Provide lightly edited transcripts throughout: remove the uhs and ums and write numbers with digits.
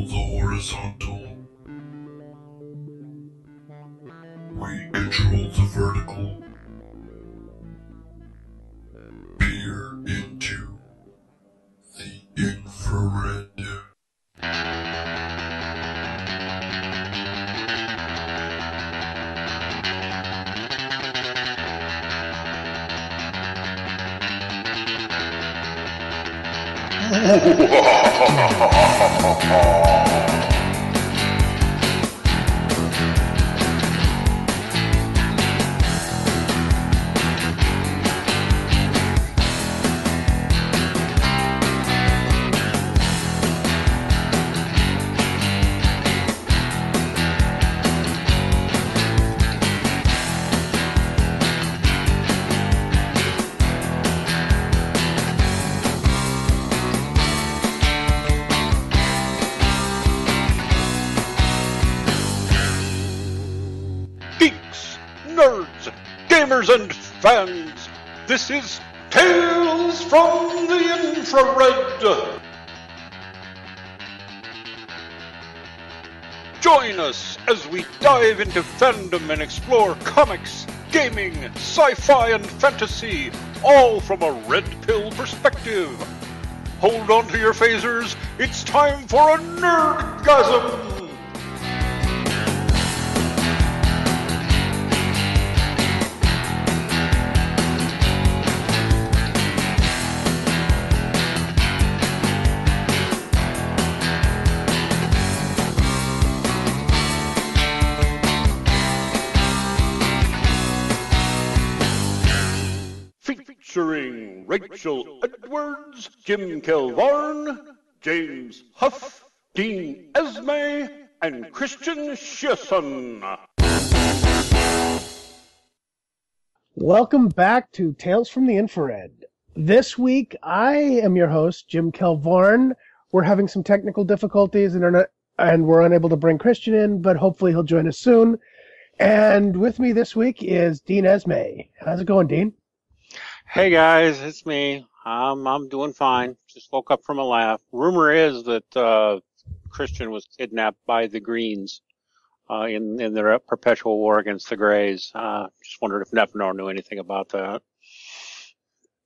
control the horizontal. We control the vertical. Peer into the infrared. Nerds, gamers, and fans, this is Tales from the Infrared. Join us as we dive into fandom and explore comics, gaming, sci-fi, and fantasy, all from a red pill perspective. Hold on to your phasers, it's time for a nerdgasm! Featuring Rachel Edwards, Jim Kelvarn, James Huff, Dean Esme, and Christian Shearson. Welcome back to Tales from the Infrared. This week, I am your host, Jim Kelvarn. We're having some technical difficulties and we're unable to bring Christian in, but hopefully he'll join us soon. And with me this week is Dean Esme. How's it going, Dean? Hey guys, it's me. I'm doing fine. Just woke up from a laugh. Rumor is that Christian was kidnapped by the Greens in their perpetual war against the Greys. Just wondered if Nefanor knew anything about that.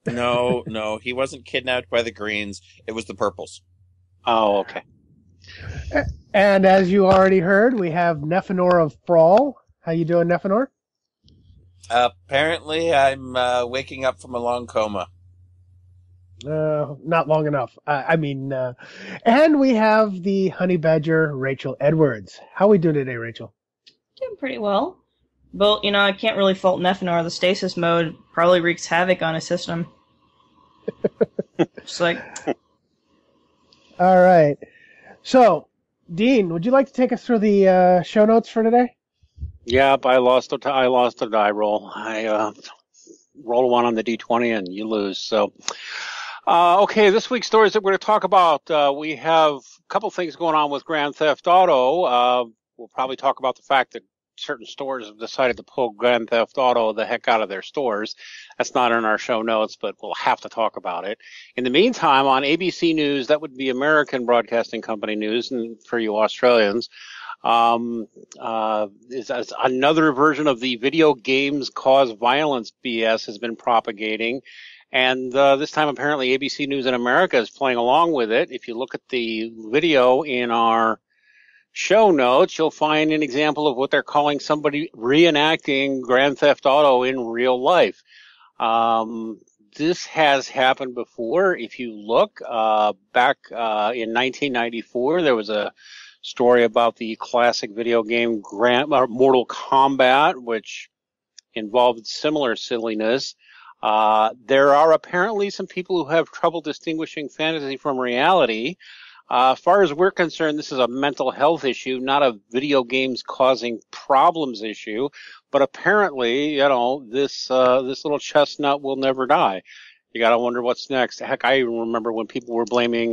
No, he wasn't kidnapped by the Greens. It was the Purples. Oh, okay. And as you already heard, we have Nefanor of Thrall. How you doing, Nefanor? Apparently, I'm waking up from a long coma. Not long enough. And we have the honey badger, Rachel Edwards. How are we doing today, Rachel? Doing pretty well. But, I can't really fault Nefanor. The stasis mode probably wreaks havoc on his system. Just like... All right. So, Dean, would you like to take us through the show notes for today? Yep, I lost a die roll. I roll one on the D20 and you lose. So, okay, this week's stories that we're going to talk about, we have a couple things going on with Grand Theft Auto. We'll probably talk about the fact that certain stores have decided to pull Grand Theft Auto the heck out of their stores. That's not in our show notes, but we'll have to talk about it. In the meantime, on ABC News, that would be American Broadcasting Company News, and for you Australians, is another version of the video games cause violence BS has been propagating. And this time, apparently, ABC News in America is playing along with it. If you look at the video in our show notes, you'll find an example of what they're calling somebody reenacting Grand Theft Auto in real life. This has happened before. If you look back in 1994, there was a story about the classic video game Mortal Kombat, which involved similar silliness. There are apparently some people who have trouble distinguishing fantasy from reality. As far as we're concerned, this is a mental health issue, not a video games causing problems issue. But apparently, this little chestnut will never die. You gotta wonder what's next. Heck, I even remember when people were blaming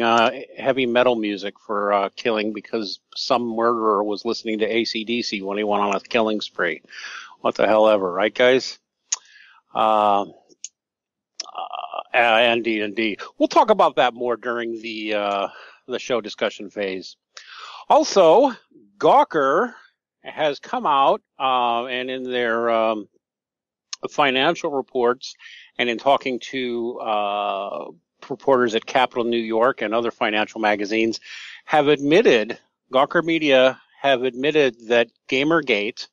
heavy metal music for killing because some murderer was listening to AC/DC when he went on a killing spree. What the hell ever, right, guys? Indeed. We'll talk about that more during the show discussion phase. Also, Gawker has come out and in their financial reports and in talking to reporters at Capital New York and other financial magazines have admitted, Gawker Media have admitted that Gamergate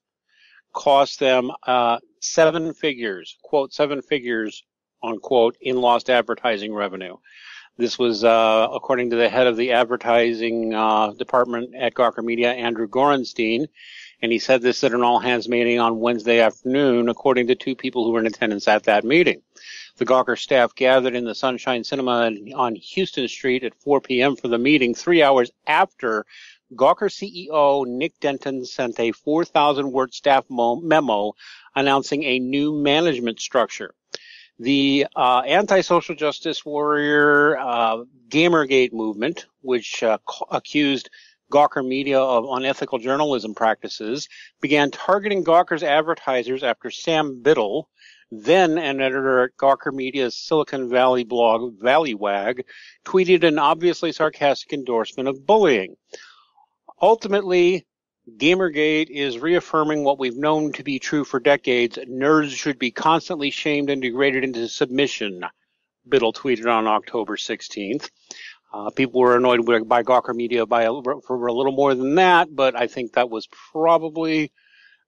cost them 7 figures, quote, 7 figures, unquote, in lost advertising revenue. This was according to the head of the advertising department at Gawker Media, Andrew Gorenstein, and he said this at an all-hands meeting on Wednesday afternoon, according to 2 people who were in attendance at that meeting. The Gawker staff gathered in the Sunshine Cinema on Houston Street at 4 p.m. for the meeting, 3 hours after Gawker CEO Nick Denton sent a 4,000-word staff memo announcing a new management structure. The anti-social justice warrior Gamergate movement, which accused Gawker Media of unethical journalism practices, began targeting Gawker's advertisers after Sam Biddle, then an editor at Gawker Media's Silicon Valley blog Valleywag, tweeted an obviously sarcastic endorsement of bullying. Ultimately, Gamergate is reaffirming what we've known to be true for decades. Nerds should be constantly shamed and degraded into submission, Biddle tweeted on October 16th. People were annoyed by Gawker Media for a little more than that, but I think that was probably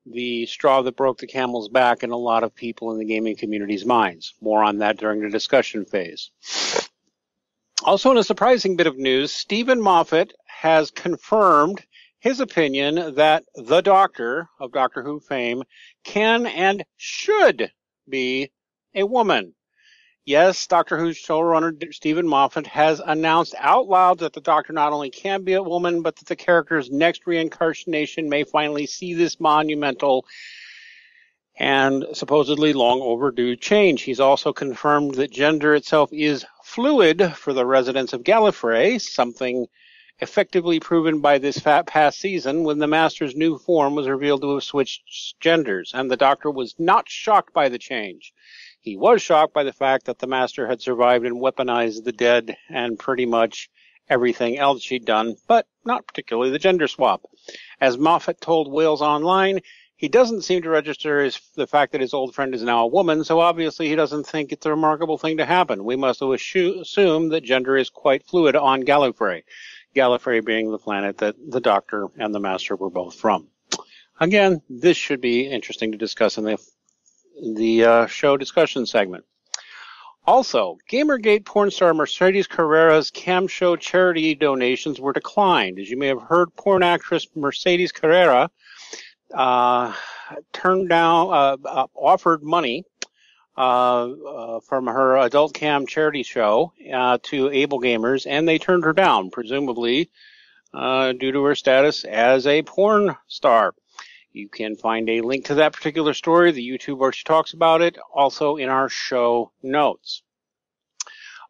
the straw that broke the camel's back in a lot of people in the gaming community's minds. More on that during the discussion phase. Also, in a surprising bit of news, Stephen Moffat has confirmed his opinion that the Doctor of Doctor Who fame can and should be a woman. Yes, Doctor Who's showrunner Stephen Moffat has announced out loud that the Doctor not only can be a woman, but that the character's next reincarnation may finally see this monumental and supposedly long overdue change. He's also confirmed that gender itself is fluid for the residents of Gallifrey, something effectively proven by this past season when the Master's new form was revealed to have switched genders, and the Doctor was not shocked by the change. He was shocked by the fact that the Master had survived and weaponized the dead and pretty much everything else she'd done, but not particularly the gender swap. As Moffat told Wales Online, he doesn't seem to register the fact that his old friend is now a woman, so obviously he doesn't think it's a remarkable thing to happen. We must assume that gender is quite fluid on Gallifrey. Gallifrey being the planet that the Doctor and the Master were both from. Again, this should be interesting to discuss in the show discussion segment. Also, Gamergate porn star Mercedes Carrera's cam show charity donations were declined. As you may have heard, porn actress Mercedes Carrera turned down, offered money from her adult cam charity show to Able Gamers, and they turned her down, presumably due to her status as a porn star. You can find a link to that particular story, the YouTube where she talks about it, also in our show notes.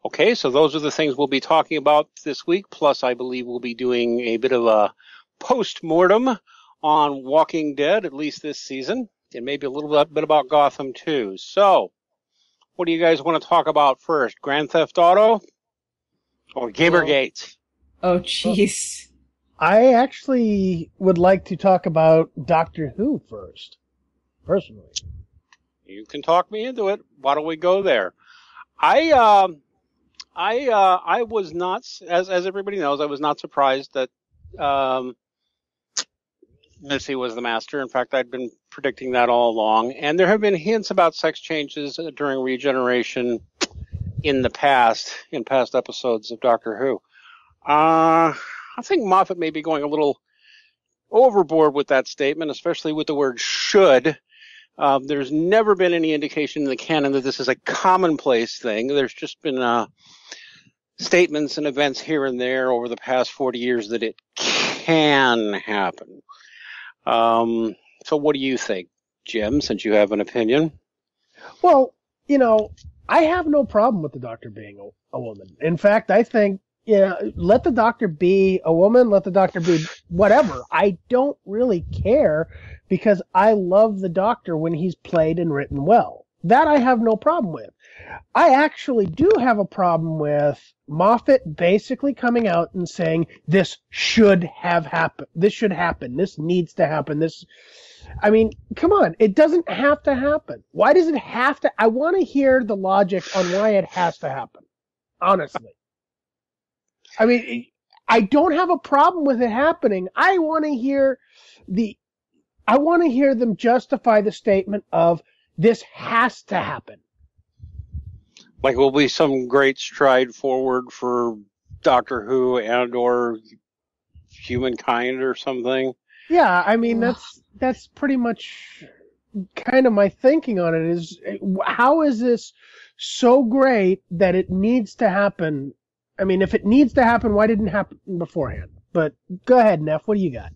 Okay, so those are the things we'll be talking about this week, plus I believe we'll be doing a bit of a post-mortem on Walking Dead, at least this season, and maybe a little bit about Gotham too. So, what do you guys want to talk about first? Grand Theft Auto or Gamergate? Oh, jeez. I actually would like to talk about Doctor Who first, personally. You can talk me into it. Why don't we go there? I was not, as everybody knows, I was not surprised that Missy was the Master. In fact, I'd been predicting that all along. And there have been hints about sex changes during Regeneration in the past, in past episodes of Doctor Who. I think Moffat may be going a little overboard with that statement, especially with the word should. There's never been any indication in the canon that this is a commonplace thing. There's just been statements and events here and there over the past 40 years that it can happen. So what do you think, Jim, since you have an opinion? Well, I have no problem with the Doctor being a woman. In fact, I think, let the Doctor be a woman, let the Doctor be whatever. I don't really care because I love the Doctor when he's played and written well. That I have no problem with. I actually do have a problem with Moffat basically coming out and saying, this should have happened. This should happen. This needs to happen. I mean, come on. It doesn't have to happen. Why does it have to? I want to hear the logic on why it has to happen. Honestly. I mean, I don't have a problem with it happening. I want to hear them justify the statement of, this has to happen. Like, will be some great stride forward for Doctor Who and or humankind or something. Yeah, I mean, that's pretty much kind of my thinking on it is, how is this so great that it needs to happen? I mean, if it needs to happen, why didn't it happen beforehand? But go ahead, Neff, what do you got?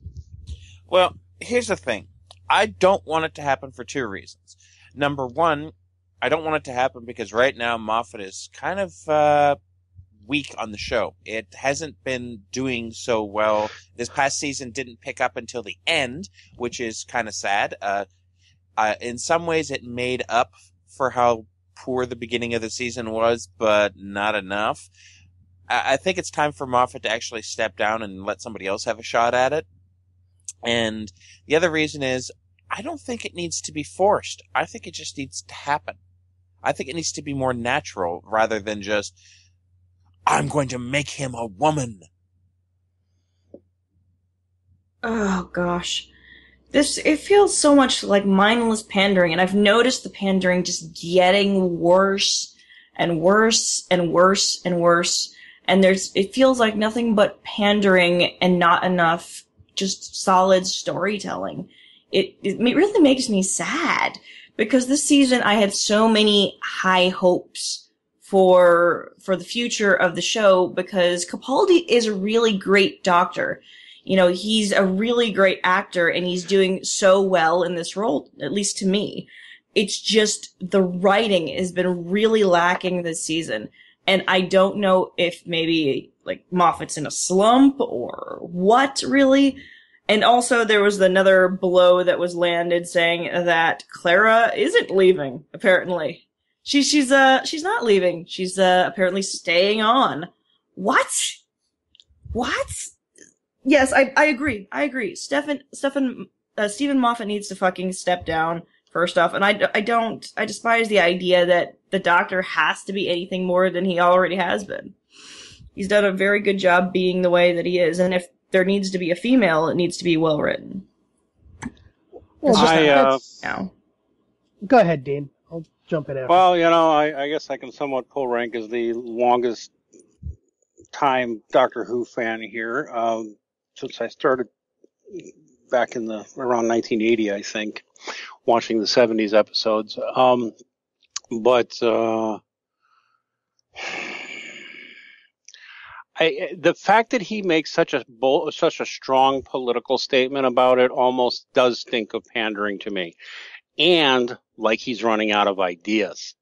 Well, here's the thing. I don't want it to happen for two reasons. Number one, I don't want it to happen because right now Moffat is kind of weak on the show. It hasn't been doing so well. This past season didn't pick up until the end, which is kind of sad. In some ways, it made up for how poor the beginning of the season was, but not enough. I think it's time for Moffat to actually step down and let somebody else have a shot at it. And the other reason is, I don't think it needs to be forced. I think it just needs to happen. I think it needs to be more natural rather than just, I'm going to make him a woman. Oh, gosh. It feels so much like mindless pandering, and I've noticed the pandering just getting worse and worse and worse and worse. And it feels like nothing but pandering and not enough just solid storytelling. It really makes me sad, because this season I had so many high hopes for the future of the show, because Capaldi is a really great doctor. You know, he's a really great actor, and he's doing so well in this role, at least to me. It's just the writing has been really lacking this season. And I don't know if maybe, like, Moffat's in a slump or what, really. And also there was another blow that was landed saying that Clara isn't leaving, apparently. She's not leaving. She's apparently staying on. What? Yes, I agree. Stephen Moffat needs to fucking step down, first off. And I despise the idea that the Doctor has to be anything more than he already has been. He's done a very good job being the way that he is, and if there needs to be a female, it needs to be well written. Well, go ahead, Dean. I'll jump in after. Well, I guess I can somewhat pull rank as the longest time Doctor Who fan here, since I started back in around 1980, I think, watching the 70s episodes. The fact that he makes such a strong political statement about it almost does stink of pandering to me, and like he's running out of ideas.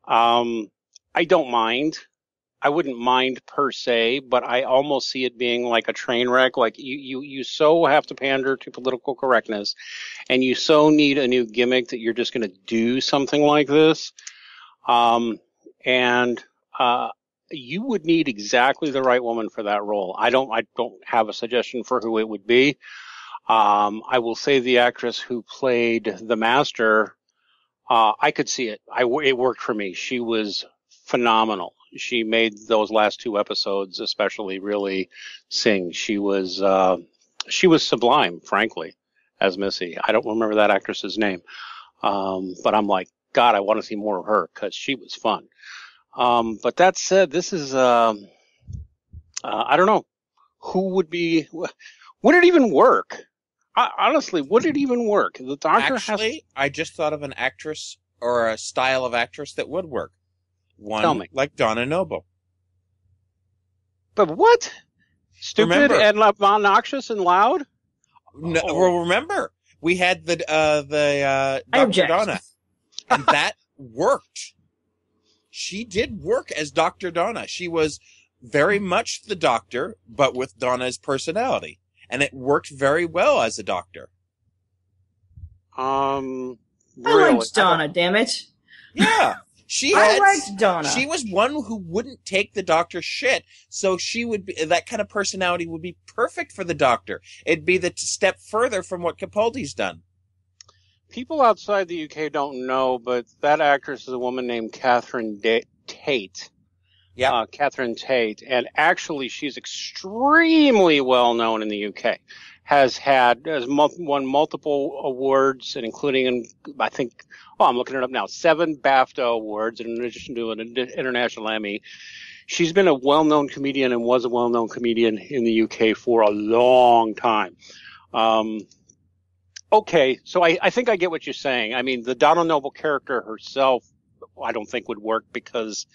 I don't mind. I wouldn't mind per se, but I almost see it being like a train wreck. Like you so have to pander to political correctness, and you so need a new gimmick that you're just going to do something like this. You would need exactly the right woman for that role. I don't have a suggestion for who it would be. I will say the actress who played the Master, I could see it. It worked for me. She was phenomenal. She made those last two episodes especially really sing. She was sublime, frankly, as Missy. I don't remember that actress's name. But I'm like, God, I want to see more of her because she was fun. But that said, this is, I don't know who would it even work? Honestly, would it even work? The Doctor I just thought of an actress or a style of actress that would work. Tell me. Like Donna Noble. But what? Stupid and obnoxious and loud? No, well, remember, we had the Dr. Donna, and that worked. She did work as Dr. Donna. She was very much the Doctor, but with Donna's personality. And it worked very well as a Doctor. Really? I liked Donna, damn it. Yeah. She I had, liked Donna. She was one who wouldn't take the Doctor's shit, so she would be, that kind of personality would be perfect for the Doctor. It'd be the step further from what Capaldi's done. People outside the UK don't know, but that actress is a woman named Catherine Tate. Yeah. Catherine Tate, and actually she's extremely well known in the UK. Has won multiple awards, and including, I think, I'm looking it up now, 7 BAFTA awards, in addition to an international Emmy. She's been a well-known comedian and was a well-known comedian in the UK for a long time. Okay, so I think I get what you're saying. I mean, the Donna Noble character herself, I don't think would work, because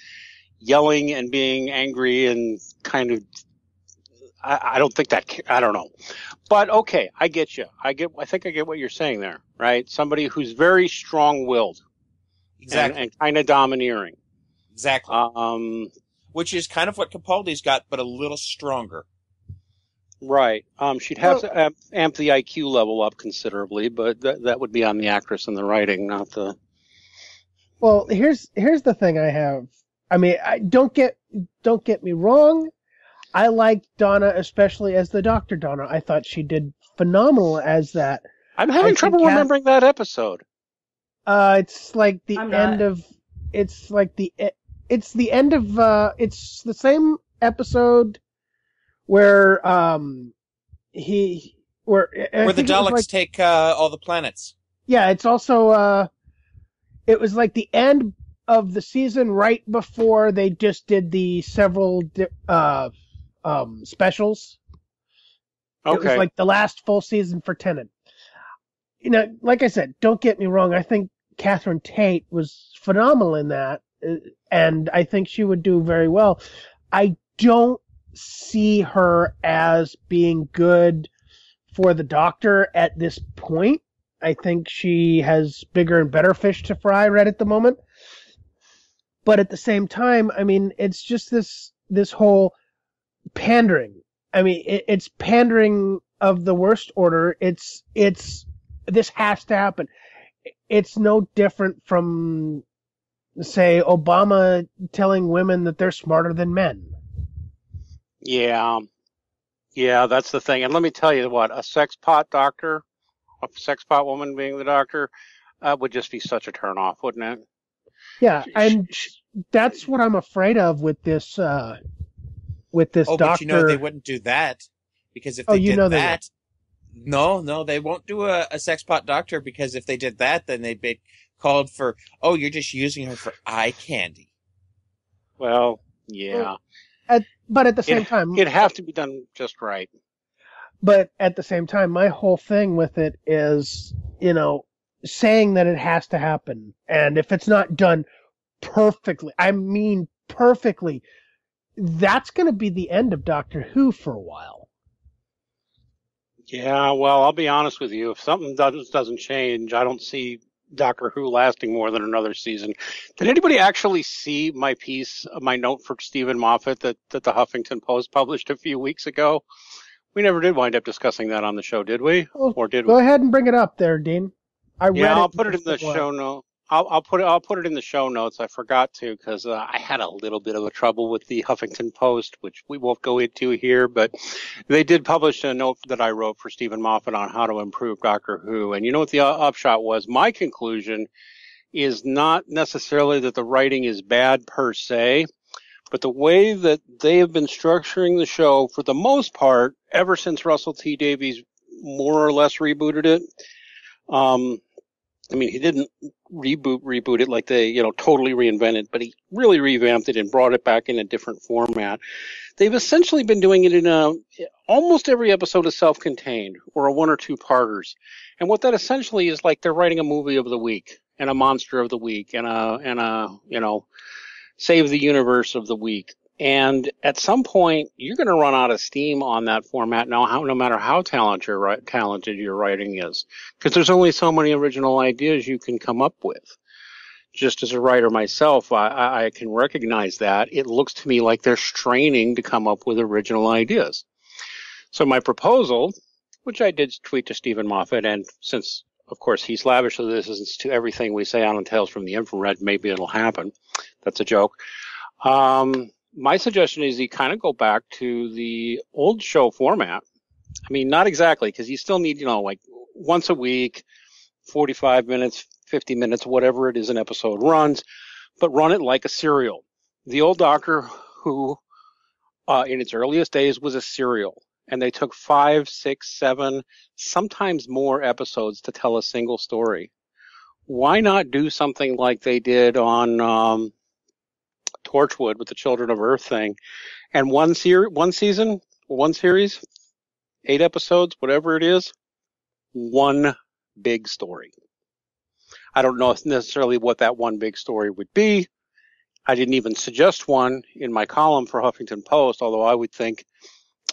yelling and being angry and kind of, I don't think that, I don't know. But okay, I get you. I think I get what you're saying there, right? Somebody who's very strong-willed. Exactly. And kind of domineering. Exactly. Which is kind of what Capaldi's got, but a little stronger. Right. She'd have to amp the IQ level up considerably, but that would be on the actress and the writing, not the... Well, here's the thing I have. I mean, don't get me wrong. I liked Donna, especially as the Dr. Donna. I thought she did phenomenal as that. I'm having trouble remembering that episode. It's like the end of. It's like it's the end of. It's the same episode where where the Daleks take all the planets. Yeah, it's also it was like the end of the season right before they just did the several specials. Okay. It was like the last full season for Tennant. You know, like I said, don't get me wrong. I think Catherine Tate was phenomenal in that, and I think she would do very well. I don't see her as being good for the Doctor at this point. I think she has bigger and better fish to fry right at the moment. But at the same time, I mean, it's just this whole pandering. I mean, it's pandering of the worst order. It's this has to happen. It's no different from, say, Obama telling women that they're smarter than men. Yeah, that's the thing. And let me tell you what, a sex pot doctor, a sex pot woman being the Doctor, would just be such a turnoff, wouldn't it? Yeah, and that's what I'm afraid of with this Doctor. But you know they wouldn't do that, because if they did that, no, they won't do a sex pot doctor, because if they did that, then they'd be called for, you're just using her for eye candy. Well, yeah. But at the same time, it'd have to be done just right. But at the same time, my whole thing with it is, saying that it has to happen, and if it's not done perfectly, I mean perfectly, that's going to be the end of Doctor Who for a while. Yeah, well, I'll be honest with you. If something doesn't change, I don't see Doctor Who lasting more than another season. Did anybody actually see my note for Stephen Moffat that the Huffington Post published a few weeks ago? We never did wind up discussing that on the show, did we? Well, or did go we? ahead and bring it up there, Dean. I'll put it in the show note. I'll put it in the show notes. I forgot to, because I had a little bit of a trouble with the Huffington Post, which we won't go into here, but they did publish a note that I wrote for Stephen Moffat on how to improve Doctor Who. And you know what the upshot was? My conclusion is not necessarily that the writing is bad per se, but the way that they have been structuring the show for the most part, ever since Russell T Davies more or less rebooted it. I mean, he didn't reboot it like they, totally reinvented, but he really revamped it and brought it back in a different format. They've essentially been doing it in almost every episode is self-contained, or a 1 or 2 parters. And what that essentially is, like, they're writing a movie of the week and a monster of the week and a save the universe of the week. And at some point, you're going to run out of steam on that format now, no matter how talented your writing is. Because there's only so many original ideas you can come up with. Just as a writer myself, I can recognize that. It looks to me like they're straining to come up with original ideas. So my proposal, which I did tweet to Stephen Moffat, and since of course, he's lavish of this is to everything we say on Tales from the Infrared. Maybe it'll happen. That's a joke. My suggestion is you kind of go back to the old show format. I mean, not exactly, because you still need, like once a week, 45 minutes, 50 minutes, whatever it is an episode runs, but run it like a serial. The old Doctor Who, in its earliest days, was a serial, and they took 5, 6, 7, sometimes more episodes to tell a single story. Why not do something like they did on Torchwood with the Children of Earth thing, and one season, one series, 8 episodes, whatever it is, one big story. I don't know necessarily what that one big story would be. I didn't even suggest one in my column for Huffington Post, although I would think,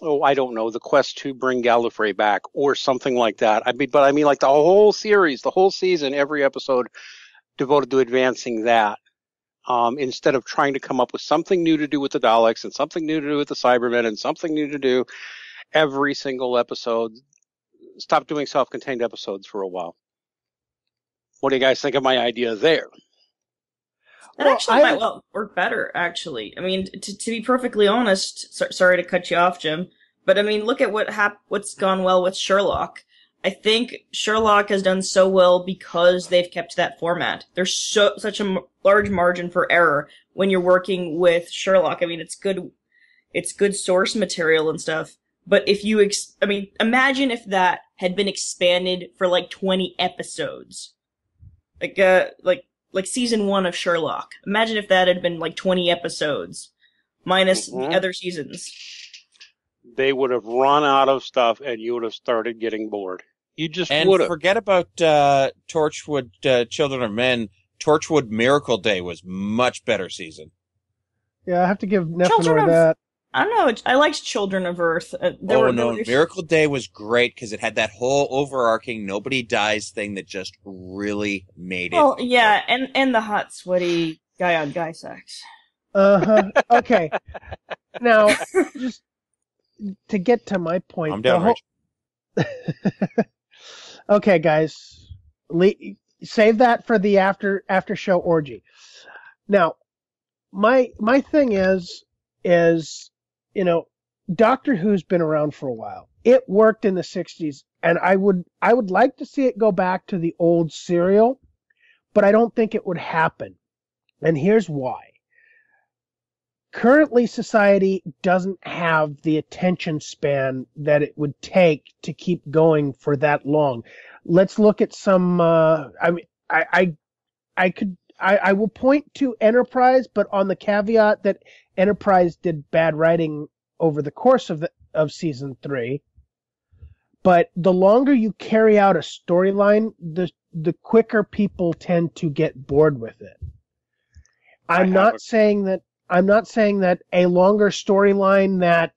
I don't know, the quest to bring Gallifrey back or something like that. I mean like the whole series, the whole season, every episode devoted to advancing that. Instead of trying to come up with something new to do with the Daleks and something new to do with the Cybermen and something new to do every single episode. Stop doing self-contained episodes for a while. What do you guys think of my idea there? That might work better, actually. I mean, to be perfectly honest, sorry to cut you off, Jim, but I mean, look at what's gone well with Sherlock. I think Sherlock has done so well because they've kept that format. There's such a large margin for error when you're working with Sherlock. I mean, it's good source material and stuff. But if you, imagine if that had been expanded for like 20 episodes. Like season 1 of Sherlock. Imagine if that had been like 20 episodes. Minus the other seasons. They would have run out of stuff and you would have started getting bored. You just would have. And forget about Torchwood Children of Men. Torchwood Miracle Day was much better season. Yeah, I have to give Nephenor that. I don't know. I liked Children of Earth. Miracle Day was great because it had that whole overarching nobody dies thing that just really made it. Well, yeah, and the hot, sweaty guy on guy sex. Okay. Now, just to get to my point. I'm down, Rich. Okay, guys. Save that for the after show orgy. Now, my thing is, Doctor Who's been around for a while. It worked in the 60s, and I would like to see it go back to the old serial, but I don't think it would happen. And here's why. Currently, society doesn't have the attention span that it would take to keep going for that long. Let's look at some, I will point to Enterprise, but on the caveat that Enterprise did bad writing over the course of season 3. But the longer you carry out a storyline, the quicker people tend to get bored with it. I'm not saying that a longer storyline that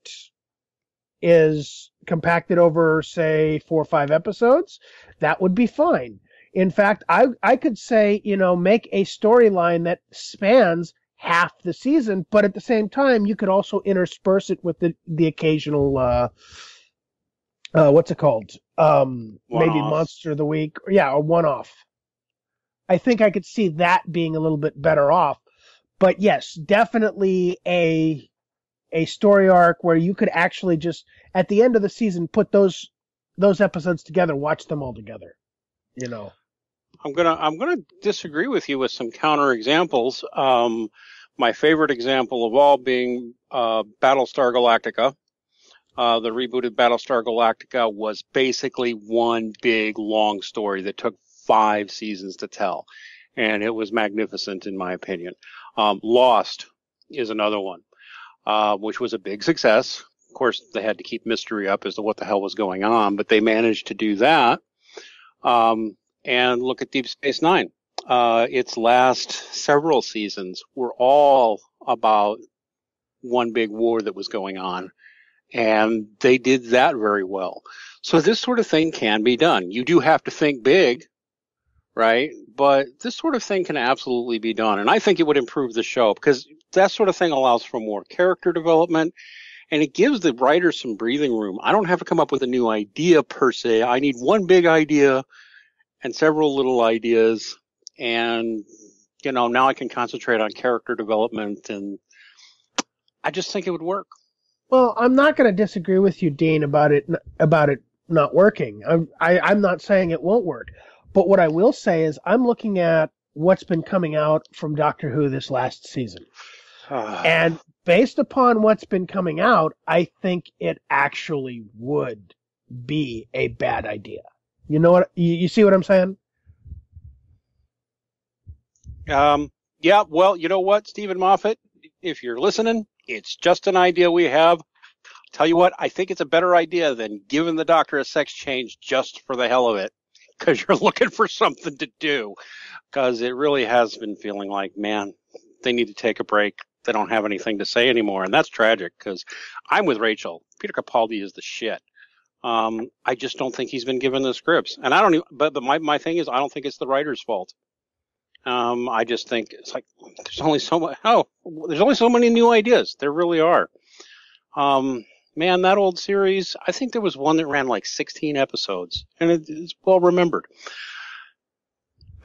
is compacted over, say, 4 or 5 episodes, that would be fine. In fact, I could say, make a storyline that spans half the season, but at the same time, you could also intersperse it with the occasional, what's it called? Maybe Monster of the Week. A one-off. I think I could see that being a little bit better off. But yes, definitely a story arc where you could actually just, at the end of the season, put those episodes together, watch them all together. I'm gonna disagree with you with some counter examples. My favorite example of all being Battlestar Galactica. The rebooted Battlestar Galactica was basically one big long story that took 5 seasons to tell, and it was magnificent in my opinion. Lost is another one, which was a big success. Of course, they had to keep mystery up as to what the hell was going on, but they managed to do that. And look at Deep Space Nine. Its last several seasons were all about one big war that was going on. And they did that very well. So this sort of thing can be done. You do have to think big, right? But this sort of thing can absolutely be done. And I think it would improve the show because that sort of thing allows for more character development. And it gives the writers some breathing room. I don't have to come up with a new idea per se. I need one big idea. and several little ideas, and now I can concentrate on character development, and I just think it would work. Well, I'm not going to disagree with you, Dean, about it not working. I'm not saying it won't work, but what I will say is I'm looking at what's been coming out from Doctor Who this last season, and based upon what's been coming out, I think it actually would be a bad idea. You know what? You see what I'm saying? Yeah, well, you know what, Stephen Moffat, if you're listening, it's just an idea we have. Tell you what, I think it's a better idea than giving the Doctor a sex change just for the hell of it, because you're looking for something to do. Because it really has been feeling like, man, they need to take a break. They don't have anything to say anymore, and that's tragic. Because I'm with Rachel. Peter Capaldi is the shit. I just don't think he's been given the scripts, and I don't even. But my thing is, I don't think it's the writer's fault. I just think it's like there's only so much. Oh, there's only so many new ideas. There really are. Man, that old series. I think there was one that ran like 16 episodes, and it's well remembered.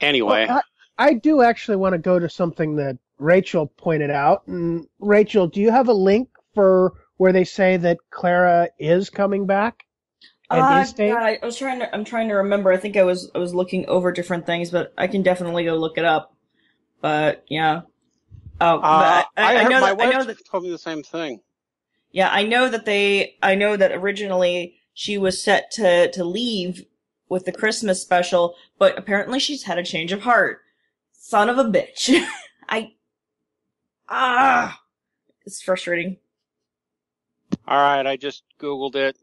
Anyway, well, I do actually want to go to something that Rachel pointed out. And Rachel, do you have a link for where they say that Clara is coming back? God, I'm trying to remember. I think I was looking over different things, but I can definitely go look it up. But yeah. Oh, but I know my that wife told me the same thing. Yeah, I know that originally she was set to leave with the Christmas special, but apparently she's had a change of heart. Son of a bitch. It's frustrating. All right, I just Googled it,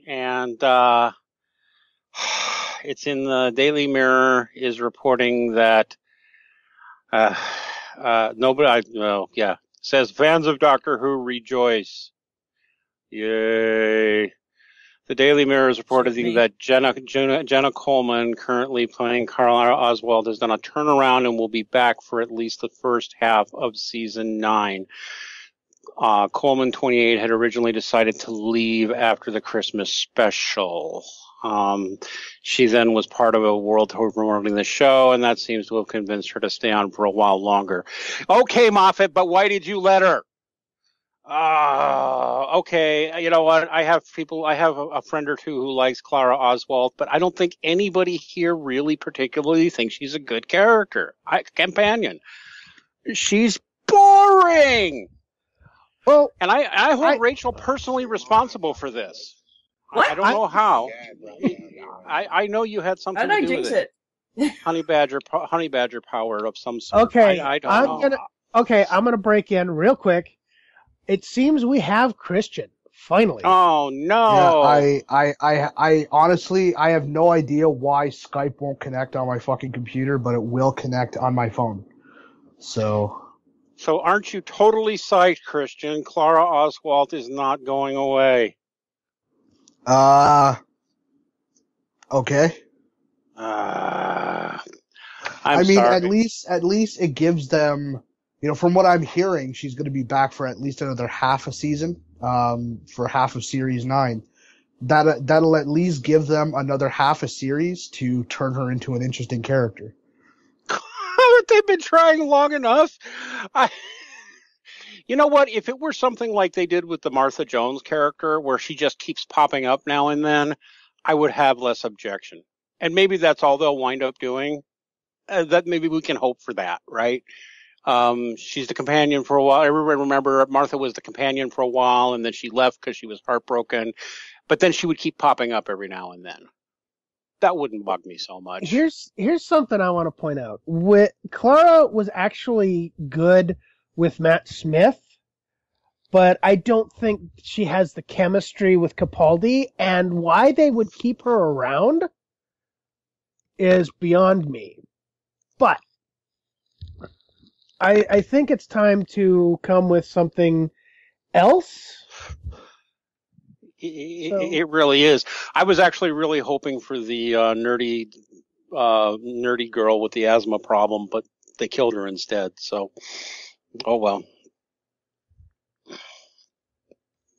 and it's in the Daily Mirror is reporting that says fans of Doctor Who rejoice. Yay. The Daily Mirror is reporting that Jenna Coleman, currently playing Clara Oswald, has done a turnaround and will be back for at least the first half of season 9. Coleman, 28, had originally decided to leave after the Christmas special. She then was part of a world tour promoting the show, and that seems to have convinced her to stay on for a while longer. Okay, Moffat, but why did you let her? Okay, you know what? I have a friend or two who likes Clara Oswald, but I don't think anybody here really particularly thinks she's a good companion. She's boring! Well, and I hold Rachel personally responsble for this. What? I don't know how. I know you had something to do with it. Honey badger power of some sort. Okay, I don't know. I'm gonna break in real quick. It seems we have Christian finally. Oh no! Yeah, I honestly I have no idea why Skype won't connect on my fucking computer, but it will connect on my phone. So aren't you totally psyched, Christian? Clara Oswald is not going away. Okay. I'm sorry. At least it gives them, from what I'm hearing, she's going to be back for at least another half a season, for half of series 9. That'll at least give them another half a series to turn her into an interesting character. Haven't they been trying long enough? You know what? If it were something like they did with the Martha Jones character, where she just keeps popping up now and then, I would have less objection. And maybe that's all they'll wind up doing. That maybe we can hope for that, right? She's the companion for a while. Everybody remember Martha was the companion for a while, and then she left because she was heartbroken. But then she would keep popping up every now and then. That wouldn't bug me so much. Here's something I want to point out. Clara was actually good with Matt Smith, but I don't think she has the chemistry with Capaldi, and why they would keep her around is beyond me. But I think it's time to come with something else. It really is. I was actually really hoping for the nerdy girl with the asthma problem, but they killed her instead. So, oh well.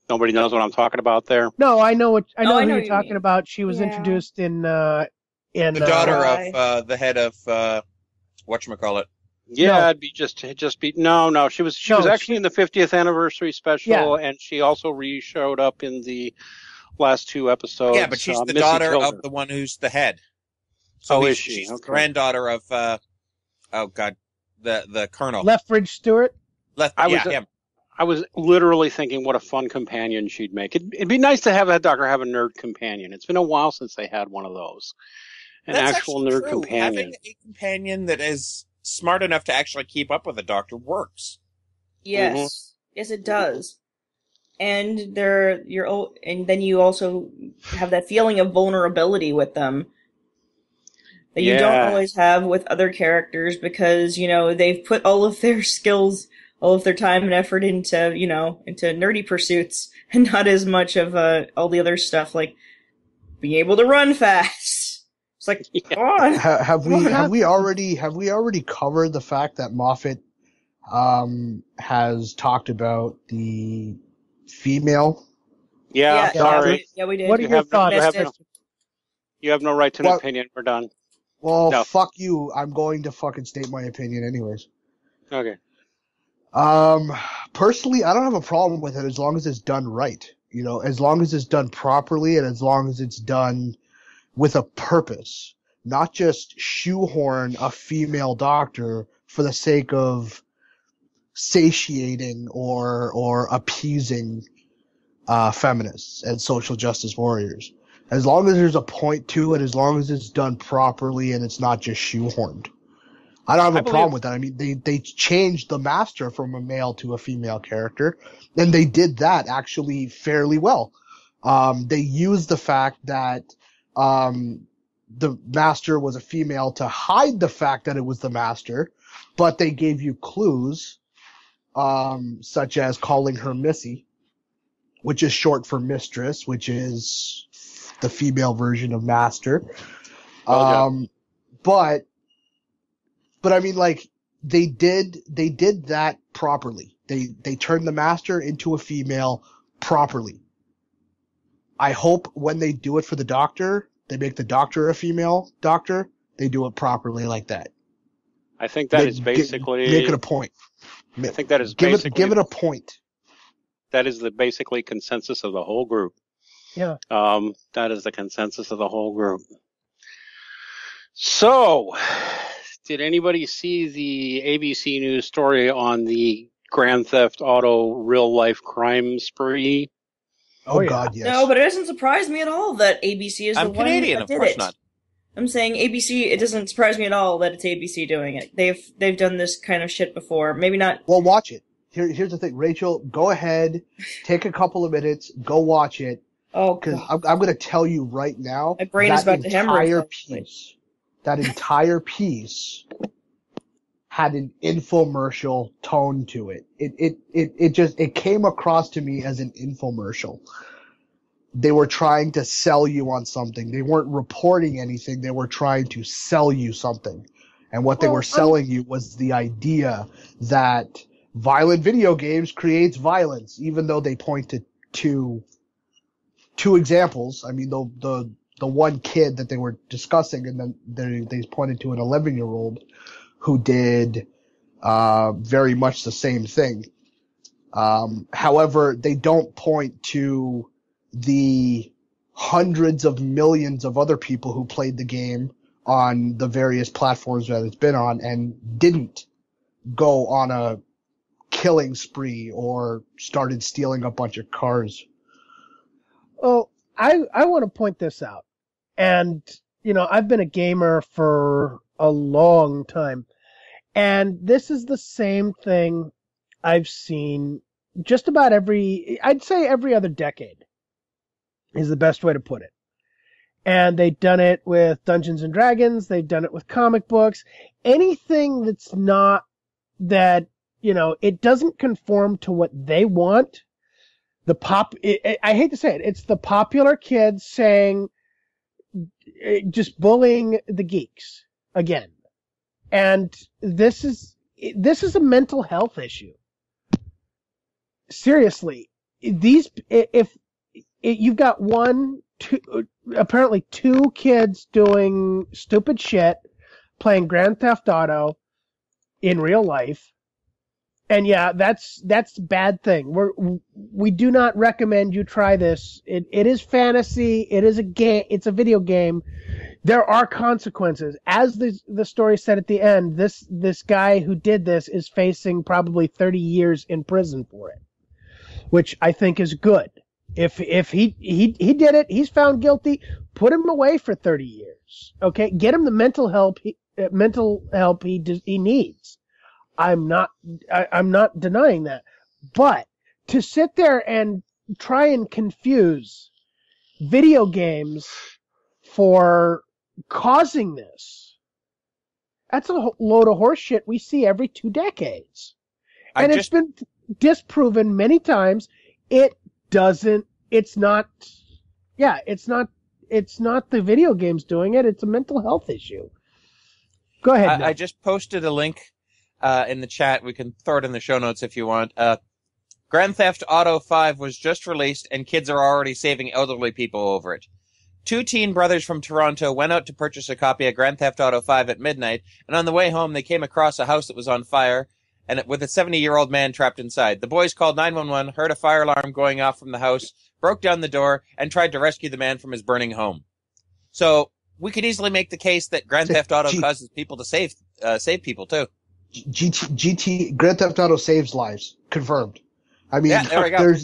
Nobody knows what I'm talking about there. No, I know what you're talking about. She was introduced in In The daughter Why? of the head of whatchamacallit. Yeah, No. it'd be just be no. She was No, actually in the 50th anniversary special, and she also showed up in the last two episodes. Yeah, but she's the Missy daughter killed of her. the one who's the head. So Oh, is she? she's the Okay. granddaughter of oh god, the colonel. Lethbridge Stewart. Him. I was literally thinking what a fun companion she'd make. It'd be nice to have that Doctor have a nerd companion. It's been a while since they had one of those. An That's actual actually nerd true. companion. Having a companion that is smart enough to actually keep up with the Doctor works. Yes. Yes, it does. And and then you also have that feeling of vulnerability with them that you don't Yeah. always have with other characters because, they've put all of their skills, all of their time and effort into, into nerdy pursuits and not as much of all the other stuff like being able to run fast. It's like, come on. Have we already covered the fact that Moffat has talked about the female? Yeah, sorry. Yeah, we did. What are your thoughts? You have no right to an opinion. We're done. Well, No. fuck you. I'm going to fucking state my opinion anyways. Okay. Personally, I don't have a problem with it as long as it's done right. As long as it's done properly and as long as it's done with a purpose, not just shoehorn a female doctor for the sake of satiating or appeasing feminists and social justice warriors. As long as there's a point to it, as long as it's done properly and it's not just shoehorned. I don't have a problem with that. I mean, they changed the Master from a male to a female character, and they did that actually fairly well. They used the fact that the Master was a female to hide the fact that it was the Master, but they gave you clues, such as calling her Missy, which is short for Mistress, which is the female version of Master. But I mean, like, they did that properly. They turned the Master into a female properly. I hope when they do it for the Doctor, they make the Doctor a female Doctor, they do it properly like that. I think that is basically... Make it a point. I think that is give basically... Give it a point. That is the basically consensus of the whole group. Yeah. That is the consensus of the whole group. So, did anybody see the ABC News story on the Grand Theft Auto real-life crime spree? Oh, God, yes. No, but it doesn't surprise me at all that ABC is the I'm one Canadian, that of did course it. not. I'm saying ABC, it doesn't surprise me at all that it's ABC doing it. They've done this kind of shit before. Maybe not. Well, watch it. Here's the thing, Rachel, go ahead, take a couple of minutes, go watch it. Oh, because I'm going to tell you right now, my brain is about to hemorrhage. That entire piece had an infomercial tone to it. It came across to me as an infomercial. They were trying to sell you on something. They weren't reporting anything. They were trying to sell you something. And what they were selling you was the idea that violent video games creates violence, even though they pointed to two examples. I mean, the one kid that they were discussing, and then they pointed to an 11-year-old who did very much the same thing. However, they don't point to the hundreds of millions of other people who played the game on the various platforms that it's been on and didn't go on a killing spree or started stealing a bunch of cars. Well, I want to point this out. And, I've been a gamer for a long time. And this is the same thing I've seen just about I'd say every other decade is the best way to put it. And they've done it with Dungeons and Dragons. They've done it with comic books. Anything that's not that, it doesn't conform to what they want. I hate to say it, it's the popular kids saying, just bullying the geeks again. And this is a mental health issue. Seriously, if you've got one apparently two kids doing stupid shit, playing Grand Theft Auto in real life. And yeah, that's a bad thing. We do not recommend you try this. It is fantasy. It is a game. It's a video game. There are consequences. As the story said at the end, this guy who did this is facing probably 30 years in prison for it, which I think is good. If he did it, he's found guilty, put him away for 30 years. Okay, get him the mental help he needs. I'm not denying that. But to sit there and try and confuse video games for causing this, that's a load of horse shit we see every 2 decades. And it's been disproven many times. It's not the video games doing it. It's a mental health issue. Go ahead. I just posted a link in the chat. We can throw it in the show notes if you want. Grand Theft Auto 5 was just released, and kids are already saving elderly people over it. 2 teen brothers from Toronto went out to purchase a copy of Grand Theft Auto 5 at midnight, and on the way home they came across a house that was on fire, and with a 70-year-old man trapped inside. The boys called 911, heard a fire alarm going off from the house, broke down the door, and tried to rescue the man from his burning home. So we could easily make the case that Grand Theft Auto causes people to save people too. Grand Theft Auto saves lives. Confirmed. I mean, yeah, there we go.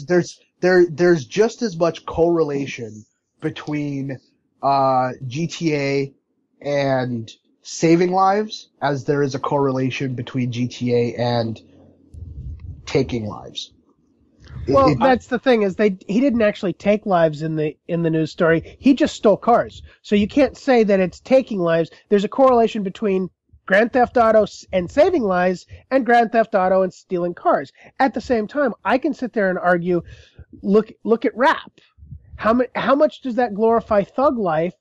there's just as much correlation between GTA and saving lives as there is a correlation between GTA and taking lives. Well, that's the thing is he didn't actually take lives in the news story. He just stole cars. So you can't say that it's taking lives. There's a correlation between Grand Theft Auto and saving lives and Grand Theft Auto and stealing cars. At the same time, I can sit there and argue, look at rap. How much does that glorify thug life?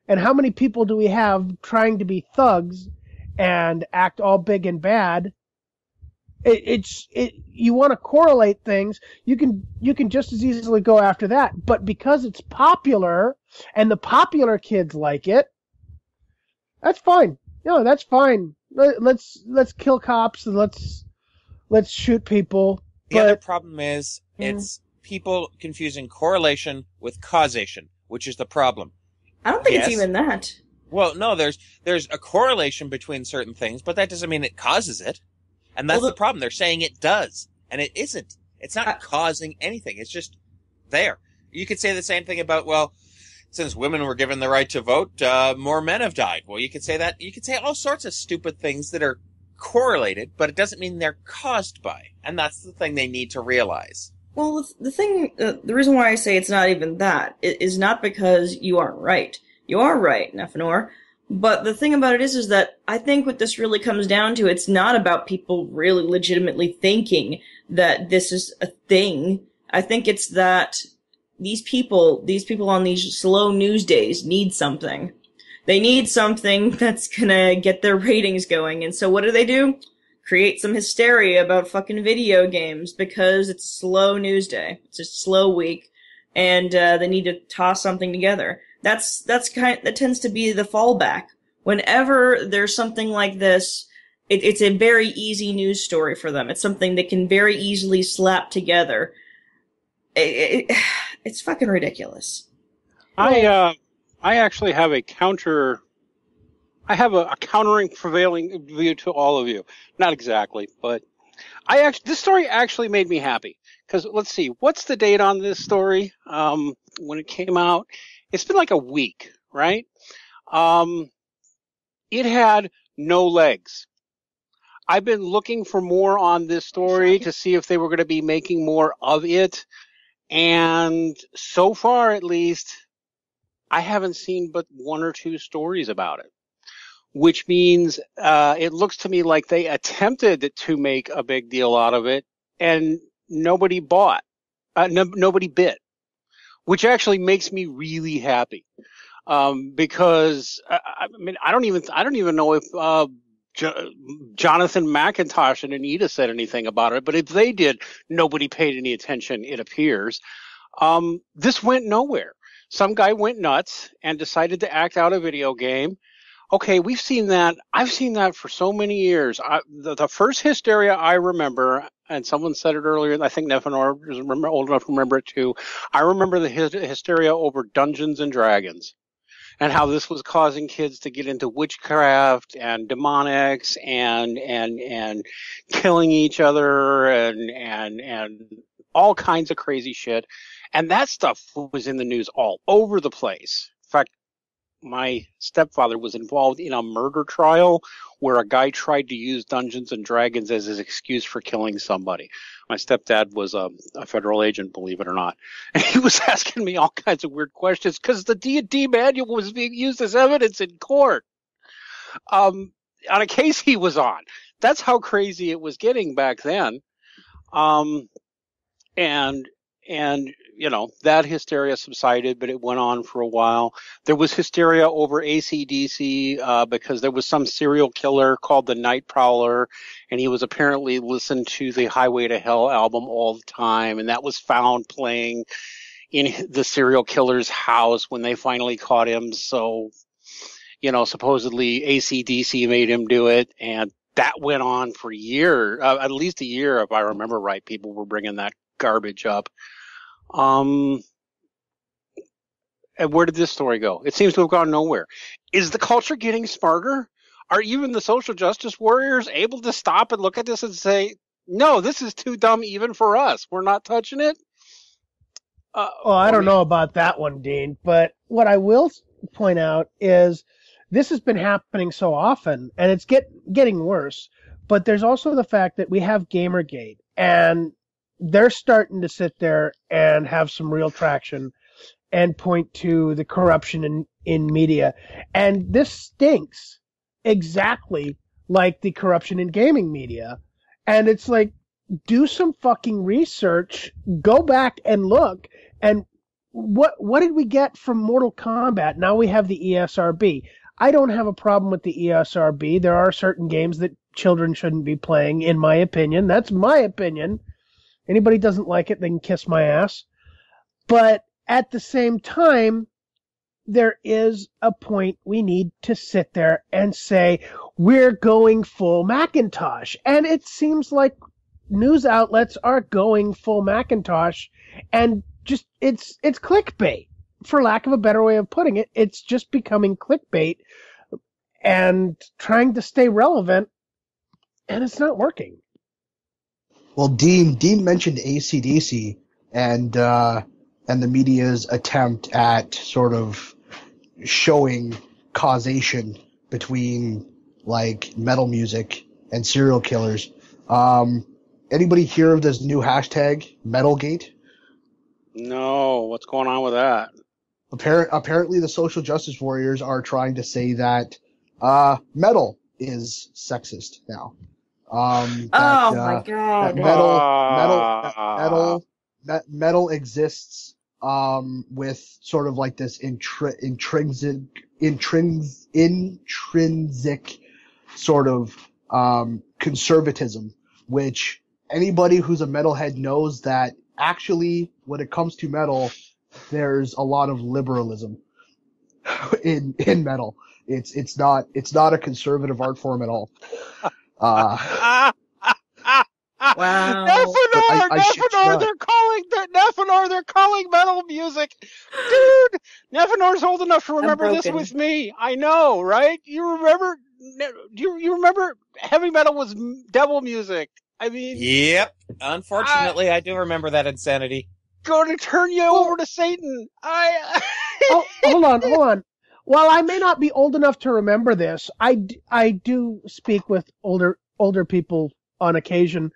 And how many people do we have trying to be thugs and act all big and bad? You want to correlate things, you can just as easily go after that. But because it's popular and the popular kids like it, that's fine. No, that's fine. Let's kill cops and let's shoot people. The other problem is it's people confusing correlation with causation, which is the problem. I don't think it's even that. Well, no, there's a correlation between certain things, but that doesn't mean it causes it. And that's the problem. They're saying it does, and it isn't. It's not causing anything. It's just there. You could say the same thing about, well, since women were given the right to vote, more men have died. Well, you could say that. You could say all sorts of stupid things that are correlated, but it doesn't mean they're caused by. And that's the thing they need to realize. Well, the reason why I say it's not even that is not because you aren't right. You are right, Nefanor. But the thing about it is that I think what this really comes down to, it's not about people really legitimately thinking that this is a thing. I think it's that these people on these slow news days need something. They need something that's gonna get their ratings going. And so what do? Create some hysteria about fucking video games because it's a slow news day. It's a slow week. And, they need to toss something together. That tends to be the fallback. Whenever there's something like this, it's a very easy news story for them. It's something they can very easily slap together. It's fucking ridiculous. I actually have a countering prevailing view to all of you. Not exactly, but this story actually made me happy. Cause let's see, what's the date on this story? When it came out? It's been like a week, right? It had no legs. I've been looking for more on this story to see if they were going to be making more of it. And so far, at least, I haven't seen but 1 or 2 stories about it, which means it looks to me like they attempted to make a big deal out of it and nobody bought. Nobody bid, which actually makes me really happy. Because I mean, I don't even know if Jonathan McIntosh and Anita said anything about it, but if they did, nobody paid any attention, it appears. This went nowhere. Some guy went nuts and decided to act out a video game. Okay, we've seen that. I've seen that for so many years. The first hysteria I remember, and someone said it earlier, I think Nefanor is old enough to remember it too. I remember the hysteria over Dungeons and Dragons and how this was causing kids to get into witchcraft and demonics and killing each other and all kinds of crazy shit. And that stuff was in the news all over the place. In fact, my stepfather was involved in a murder trial where a guy tried to use Dungeons and Dragons as his excuse for killing somebody. My stepdad was a federal agent, believe it or not. And he was asking me all kinds of weird questions because the D&D manual was being used as evidence in court on a case he was on. That's how crazy it was getting back then. And that hysteria subsided, but it went on for a while. There was hysteria over AC/DC because there was some serial killer called the Night Prowler, and he was apparently listened to the Highway to Hell album all the time, and that was found playing in the serial killer's house when they finally caught him. So, supposedly AC/DC made him do it, and that went on for years, at least a year, if I remember right. People were bringing that garbage up. And where did this story go? It seems to have gone nowhere. Is the culture getting smarter? Are even the social justice warriors able to stop and look at this and say, no, this is too dumb even for us. We're not touching it? I don't know about that one, Dean, but what I will point out is this has been happening so often, and it's getting worse, but there's also the fact that we have Gamergate, and they're starting to sit there and have some real traction and point to the corruption in media. And this stinks exactly like the corruption in gaming media. And it's like, do some fucking research, go back and look. And what did we get from Mortal Kombat? Now we have the ESRB. I don't have a problem with the ESRB. There are certain games that children shouldn't be playing, in my opinion. That's my opinion. Anybody doesn't like it, they can kiss my ass. But at the same time, there is a point we need to sit there and say, we're going full Macintosh. And it seems like news outlets are going full Macintosh, and just it's clickbait, for lack of a better way of putting it. It's just becoming clickbait and trying to stay relevant, and it's not working. Well, Dean mentioned AC/DC and the media's attempt at sort of showing causation between like metal music and serial killers. Anybody hear of this new hashtag, Metalgate? No, what's going on with that? Apparently the social justice warriors are trying to say that metal is sexist now. My god! Metal exists with sort of like this intrinsic sort of conservatism, which anybody who's a metalhead knows that actually when it comes to metal, there's a lot of liberalism in metal. It's not a conservative art form at all. Wow. Nefanor, they're calling metal music. Dude, Nefanor's old enough to remember this with me. I know, right? You remember, you remember heavy metal was devil music. I mean. Yep. Unfortunately, I do remember that insanity. Going to turn you over to Satan. Hold on. While I may not be old enough to remember this, I do speak with older people on occasion.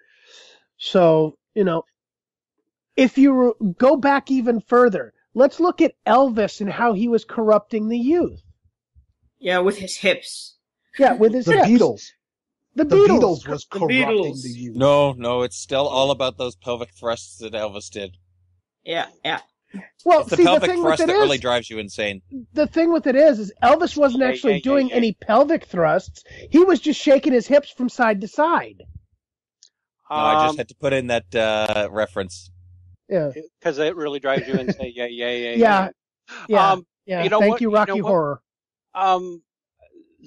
So, if you go back even further, let's look at Elvis and how he was corrupting the youth. Yeah, with his hips. Yeah, with his hips. Beatles. The Beatles was corrupting the youth. No, it's still all about those pelvic thrusts that Elvis did. Yeah. Well, it's the pelvic thrust that really drives you insane. The thing with it is Elvis wasn't actually doing any pelvic thrusts. He was just shaking his hips from side to side. No, I just had to put in that reference. Yeah. Because it really drives you insane. Yeah. Yeah. Yeah. Yeah. You know Thank what? you, You know Rocky what? Horror. Um,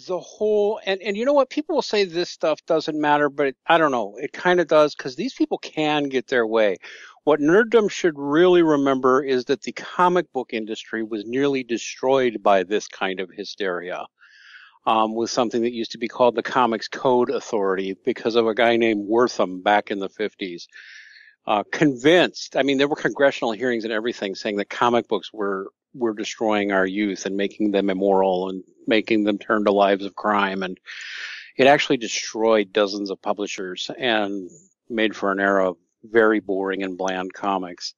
the whole and you know what? People will say this stuff doesn't matter, but I don't know. It kind of does because these people can get their way. What nerddom should really remember is that the comic book industry was nearly destroyed by this kind of hysteria. With something that used to be called the Comics Code Authority because of a guy named Wortham back in the 50s. Convinced, I mean, there were congressional hearings and everything saying that comic books were destroying our youth and making them immoral and making them turn to lives of crime. And it actually destroyed dozens of publishers and made for an era of very boring and bland comics.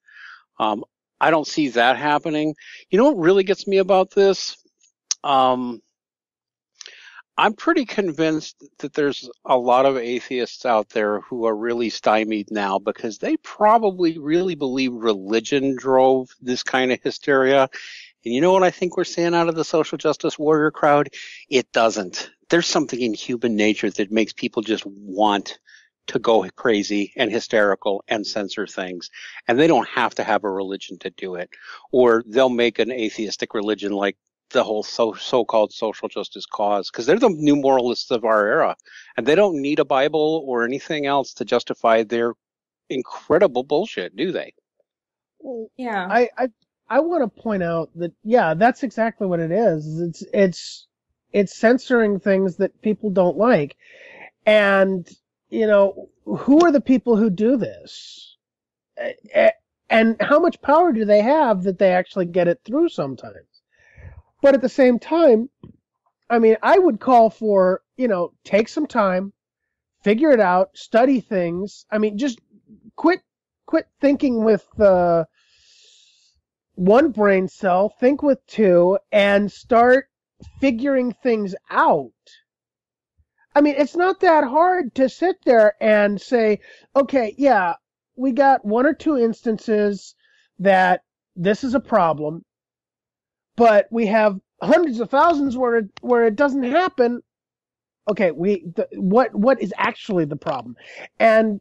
I don't see that happening. You know what really gets me about this? I'm pretty convinced that there's a lot of atheists out there who are really stymied now because they probably really believe religion drove this kind of hysteria. And you know what I think we're seeing out of the social justice warrior crowd? It doesn't. There's something in human nature that makes people just want to go crazy and hysterical and censor things. And they don't have to have a religion to do it. Or they'll make an atheistic religion like the whole so-called social justice cause, because they're the new moralists of our era, and they don't need a Bible or anything else to justify their incredible bullshit, do they? Well, Yeah. I want to point out that, yeah, that's exactly what it is. It's censoring things that people don't like. And, you know, who are the people who do this? And how much power do they have that they actually get it through sometimes? But at the same time, I mean, I would call for, you know, take some time, figure it out, study things. I mean, just quit thinking with one brain cell, think with two, and start figuring things out. I mean, it's not that hard to sit there and say, okay, yeah, we got one or two instances that this is a problem, but we have hundreds of thousands where it doesn't happen. Okay, what is actually the problem? And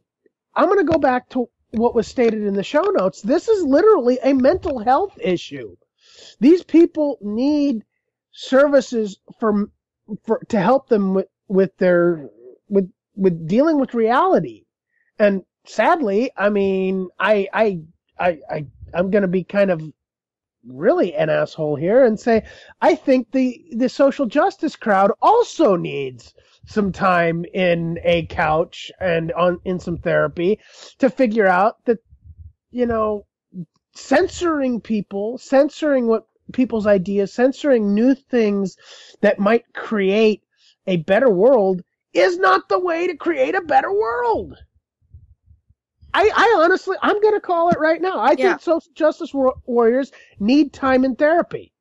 I'm going to go back to what was stated in the show notes. This is literally a mental health issue. These people need services to help them with dealing with reality. And sadly, I mean, I'm going to be kind of really an asshole here and say I think the social justice crowd also needs some time in a couch and in some therapy to figure out that, you know, censoring people, censoring what people's ideas, censoring new things that might create a better world is not the way to create a better world. I honestly, I'm going to call it right now. I think social justice warriors need time in therapy.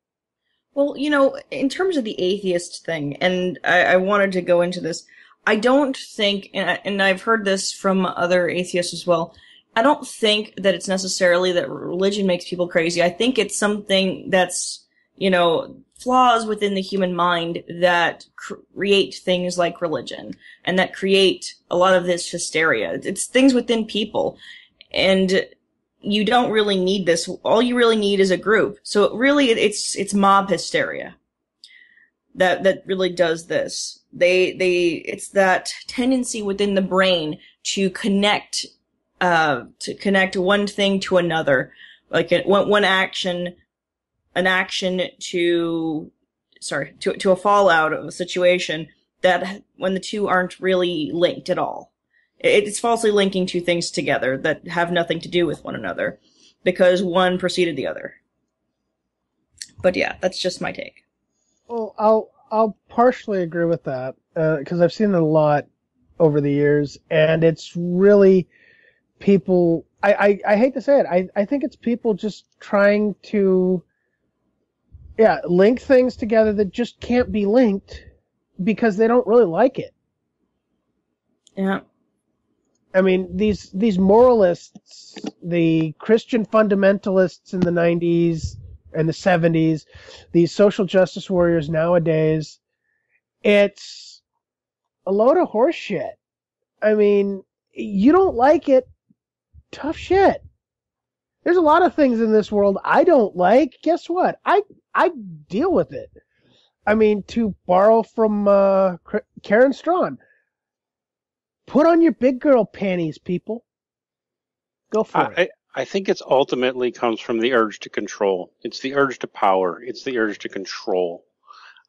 Well, you know, in terms of the atheist thing, and I wanted to go into this, I don't think, and I've heard this from other atheists as well, I don't think that it's necessarily that religion makes people crazy. I think it's something that's, you know, flaws within the human mind that create things like religion and that create a lot of this hysteria. It's things within people. And you don't really need this. All you really need is a group. So it's mob hysteria that really does this. It's that tendency within the brain to connect one thing to another, like one action, an action to a fallout of a situation that when the two aren't really linked at all. It's falsely linking two things together that have nothing to do with one another because one preceded the other. But yeah, that's just my take. Well, I'll partially agree with that because I've seen it a lot over the years, and it's really people. I hate to say it. I think it's people just trying to link things together that just can't be linked because they don't really like it. Yeah. I mean, these moralists, the Christian fundamentalists in the 90s and the 70s, these social justice warriors nowadays, it's a load of horse shit. I mean, you don't like it, tough shit. There's a lot of things in this world I don't like. Guess what? I deal with it. I mean, to borrow from Karen Strawn, put on your big girl panties, people. Go for it. I think it's ultimately comes from the urge to control. It's the urge to power. It's the urge to control.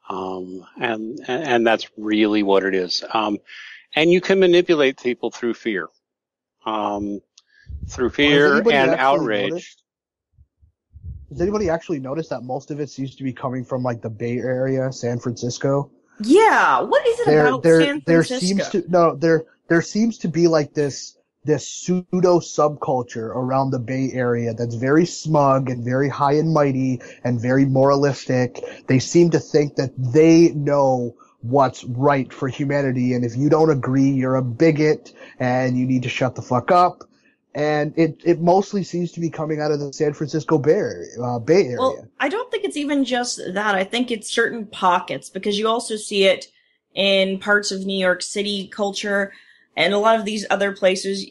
And that's really what it is. And you can manipulate people through fear. Through fear and outrage. Has anybody actually noticed that most of it seems to be coming from like the Bay Area, San Francisco? Yeah, what is it about San Francisco? There seems to be like this pseudo subculture around the Bay Area that's very smug and very high and mighty and very moralistic. They seem to think that they know what's right for humanity, and if you don't agree, you're a bigot and you need to shut the fuck up. And it mostly seems to be coming out of the San Francisco Bay Area. Well, I don't think it's even just that. I think it's certain pockets, because you also see it in parts of New York City culture and a lot of these other places.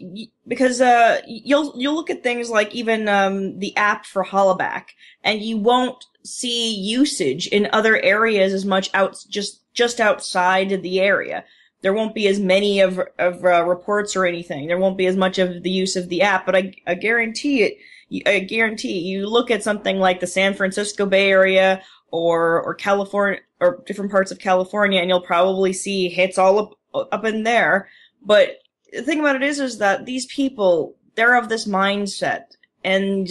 Because you'll look at things like even the app for Hollaback, and you won't see usage in other areas as much just outside the area. There won't be as many of reports or anything. There won't be as much of the use of the app, but I guarantee it. I guarantee you look at something like the San Francisco Bay Area or California or different parts of California, and you'll probably see hits all up in there. But the thing about it is that these people, they're of this mindset, and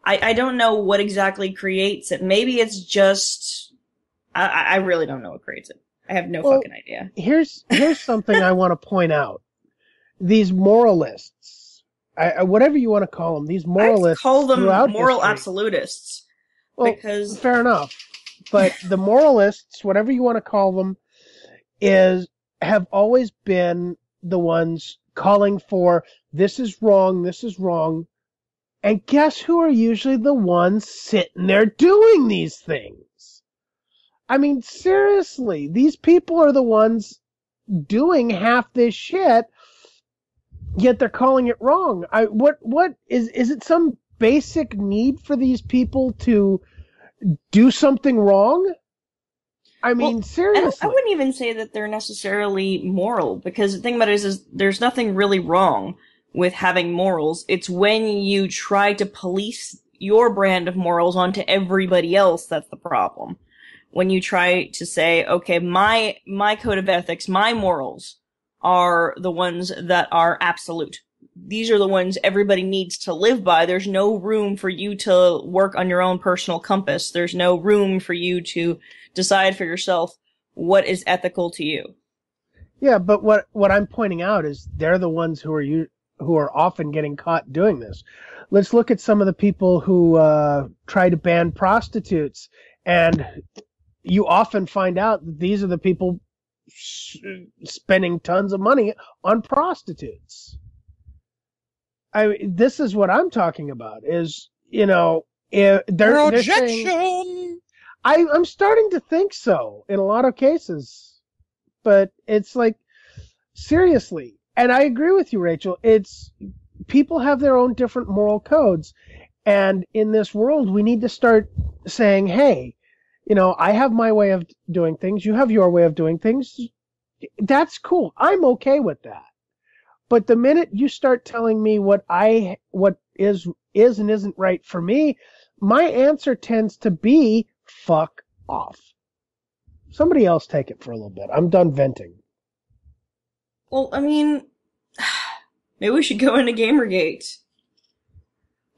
I don't know what exactly creates it. Maybe it's just I really don't know what creates it. I have no fucking idea. Here's something I want to point out. These moralists, whatever you want to call them, these moralists. I call them moral history, absolutists. Well, because fair enough. But the moralists, whatever you want to call them, have always been the ones calling for this is wrong, this is wrong. And guess who are usually the ones sitting there doing these things? I mean, seriously, these people are the ones doing half this shit, yet they're calling it wrong. What is it some basic need for these people to do something wrong? I mean, seriously. I wouldn't even say that they're necessarily moral, because the thing about it is there's nothing really wrong with having morals. It's when you try to police your brand of morals onto everybody else that's the problem. When you try to say, okay, my code of ethics, my morals are the ones that are absolute. These are the ones everybody needs to live by. There's no room for you to work on your own personal compass. There's no room for you to decide for yourself what is ethical to you. Yeah, but what I'm pointing out is they're the ones who are often getting caught doing this. Let's look at some of the people who try to ban prostitutes, and you often find out that these are the people spending tons of money on prostitutes. This is what I'm talking about. Is they're saying, I'm starting to think so in a lot of cases, but it's like seriously, and I agree with you, Rachel. It's people have their own different moral codes, and in this world, we need to start saying, hey. I have my way of doing things. You have your way of doing things. That's cool. I'm okay with that. But the minute you start telling me what is and isn't right for me, my answer tends to be fuck off. Somebody else take it for a little bit. I'm done venting. Well, I mean, maybe we should go into Gamergate.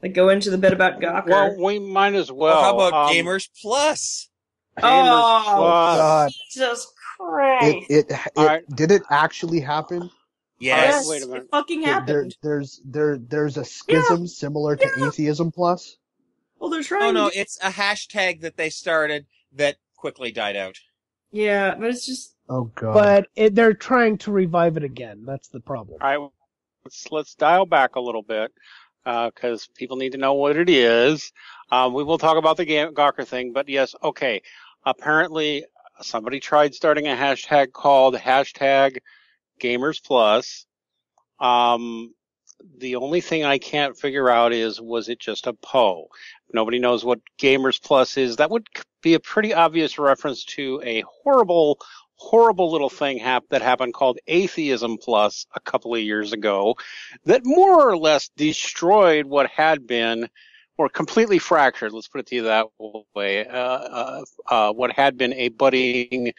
Like, go into the bit about Gawker. Well, we might as well. Or how about Gamers Plus? Gamers Plus. God. Jesus Christ. Did it actually happen? Yes. Wait a minute. It fucking happened. There's a schism similar to Atheism Plus? Well, they're trying Oh, no, it's a hashtag that they started that quickly died out. Yeah, but it's just... Oh, God. But they're trying to revive it again. That's the problem. All right, let's dial back a little bit, because people need to know what it is. We will talk about the Gawker thing, but yes, okay. Apparently, somebody tried starting a hashtag called hashtag Gamers Plus. the only thing I can't figure out is, was it just a Poe? Nobody knows what Gamers Plus is. That would be a pretty obvious reference to a horrible little thing that happened called Atheism Plus a couple of years ago that more or less destroyed what had been, or completely fractured, let's put it to you that way, what had been a budding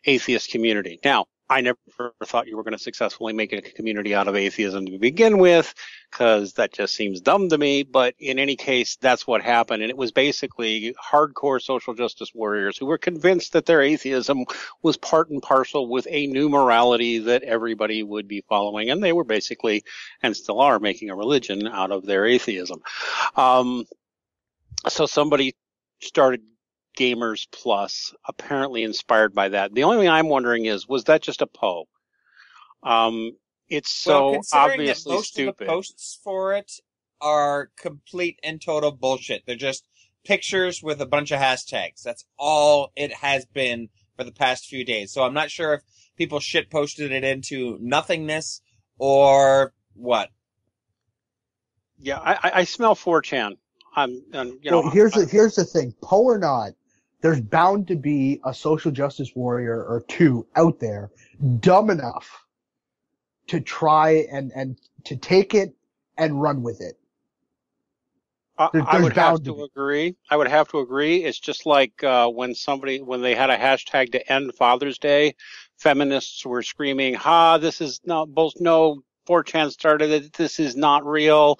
atheist community. Now, I never thought you were going to successfully make a community out of atheism to begin with, because that just seems dumb to me. But in any case, that's what happened. And it was basically hardcore social justice warriors who were convinced that their atheism was part and parcel with a new morality that everybody would be following. And they were basically, and still are, making a religion out of their atheism. So somebody started Gamers Plus, apparently inspired by that. The only thing I'm wondering is, was that just a Poe? It's so obviously most stupid. Of the posts for it are complete and total bullshit. They're just pictures with a bunch of hashtags. That's all it has been for the past few days. So I'm not sure if people shit posted it into nothingness or what. Yeah, I smell 4chan. Here's the thing, Poe or not, there's bound to be a social justice warrior or two out there dumb enough to try and to take it and run with it. I would have to agree. I would have to agree. It's just like when they had a hashtag to end Father's Day, feminists were screaming, this is not, 4chan started it, this is not real.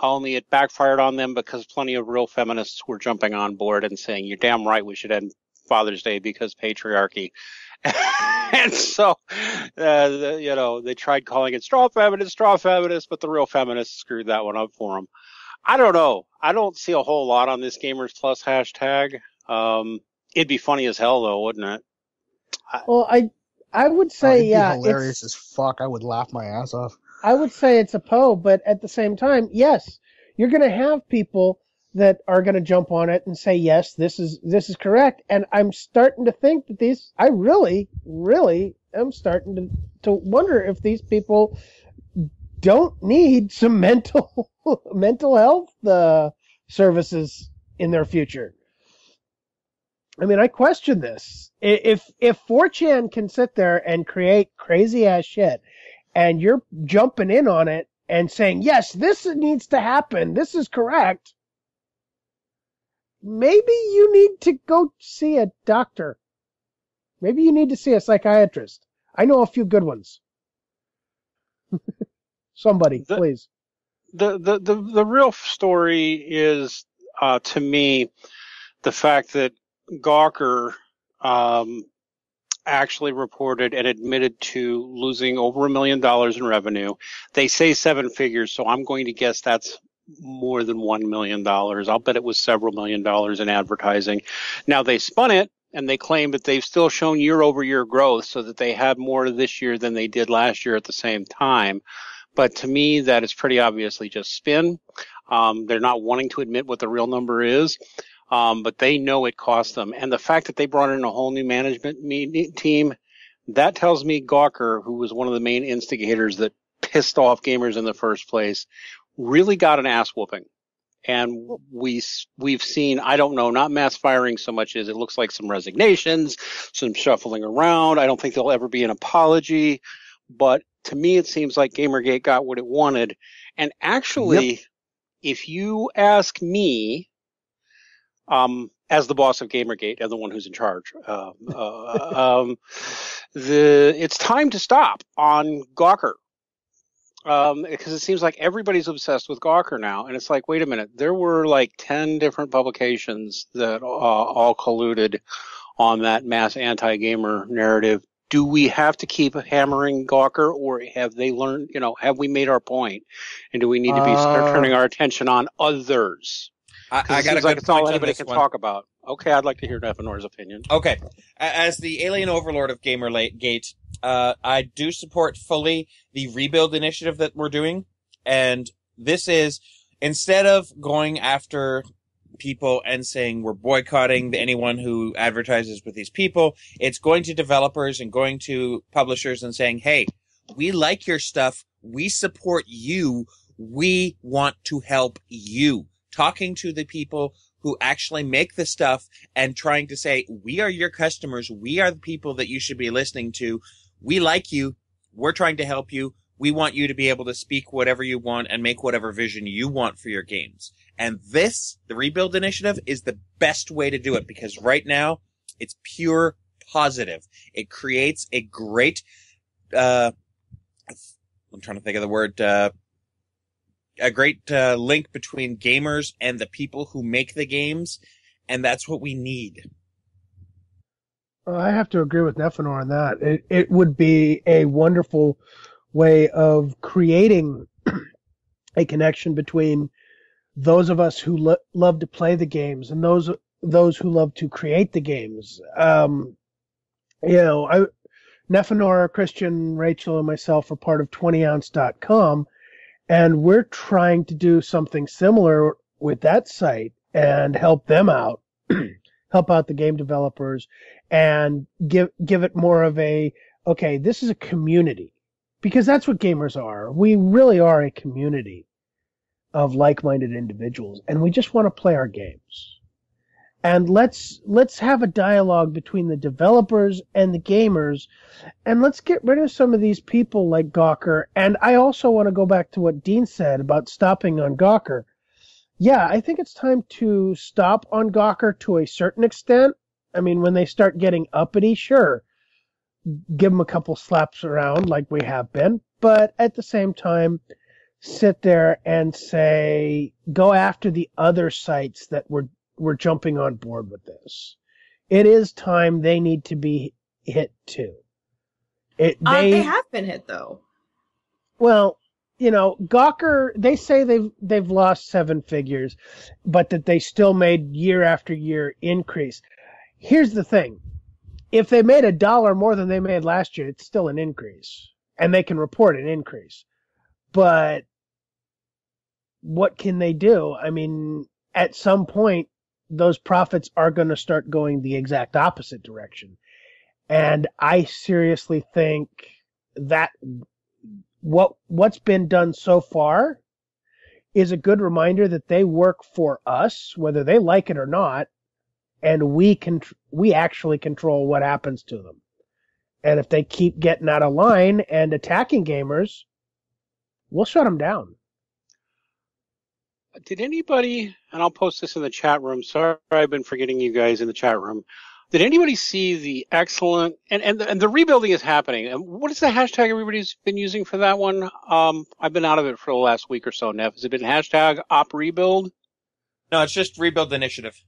Only it backfired on them because plenty of real feminists were jumping on board and saying, you're damn right we should end Father's Day because patriarchy. And so, they tried calling it straw feminist, but the real feminists screwed that one up for them. I don't know. I don't see a whole lot on this Gamers Plus hashtag. It'd be funny as hell, though, wouldn't it? Well, I would say, it'd be hilarious as fuck. I would laugh my ass off. I would say it's a Poe, but at the same time, yes, you're going to have people that are going to jump on it and say, yes, this is correct. And I'm starting to think that I really, really am starting to wonder if these people don't need some mental health services in their future. I mean, I question this. If 4chan can sit there and create crazy ass shit, and you're jumping in on it and saying, yes, this needs to happen, this is correct, maybe you need to go see a doctor. Maybe you need to see a psychiatrist. I know a few good ones. Somebody, please. The real story is, to me, the fact that Gawker actually reported and admitted to losing over $1 million in revenue. They say 7 figures, so I'm going to guess that's more than $1 million. I'll bet it was several $1 million in advertising. Now, they spun it, and they claim that they've still shown year-over-year growth, so that they had more this year than they did last year at the same time. But to me, that is pretty obviously just spin. They're not wanting to admit what the real number is. But they know it cost them. And the fact that they brought in a whole new management team, that tells me Gawker, who was one of the main instigators that pissed off gamers in the first place, really got an ass whooping. And we've seen, I don't know, not mass firing so much as it looks like some resignations, some shuffling around. I don't think there'll ever be an apology. But to me, it seems like Gamergate got what it wanted. And actually, if you ask me, as the boss of Gamergate and the one who's in charge, it's time to stop on Gawker. Because it seems like everybody's obsessed with Gawker now. And it's like, wait a minute, there were like 10 different publications that all colluded on that mass anti-gamer narrative. Do we have to keep hammering Gawker, or have they learned, have we made our point? And do we need to be turning our attention on others? I got a good it's all point anybody on this can one. talk about. Okay, I'd like to hear Nefanor's opinion. Okay. As the alien overlord of Gamergate, I do support fully the rebuild initiative that we're doing. And this is, instead of going after people and saying we're boycotting anyone who advertises with these people, it's going to developers and going to publishers and saying, hey, we like your stuff. We support you. We want to help you. Talking to the people who actually make the stuff and trying to say, we are your customers. We are the people that you should be listening to. We like you. We're trying to help you. We want you to be able to speak whatever you want and make whatever vision you want for your games. And this, the Rebuild Initiative, is the best way to do it because right now it's pure positive. It creates a great, I'm trying to think of the word, a great link between gamers and the people who make the games, and that's what we need. I have to agree with Nefanor on that. It would be a wonderful way of creating a connection between those of us who love to play the games and those who love to create the games. Nefanor, Christian, Rachel, and myself are part of 20ounce.com, and we're trying to do something similar with that site and help them out, help out the game developers, and give it more of a, okay, this is a community. Because that's what gamers are. We really are a community of like-minded individuals, and we just want to play our games. And let's have a dialogue between the developers and the gamers, and let's get rid of some of these people like Gawker. And I also want to go back to what Dean said about stopping on Gawker. Yeah, I think it's time to stop on Gawker to a certain extent. I mean, when they start getting uppity, sure, give them a couple slaps around like we have been, but at the same time, sit there and say, go after the other sites that were jumping on board with this. It is time they need to be hit too. They have been hit though. Well, Gawker, they say they've lost 7 figures, but that they still made year after year increase. Here's the thing. If they made $1 more than they made last year, it's still an increase. And they can report an increase. But what can they do? I mean, at some point, those profits are going to start going the exact opposite direction. And I seriously think that what's been done so far is a good reminder that they work for us, whether they like it or not. And we actually control what happens to them. And if they keep getting out of line and attacking gamers, we'll shut them down. Did anybody, and I'll post this in the chat room, sorry I've been forgetting you guys in the chat room, did anybody see the excellent, and the rebuilding is happening, and what is the hashtag everybody's been using for that one? I've been out of it for the last week or so, Nev. Has it been hashtag OpRebuild? No, it's just Rebuild Initiative.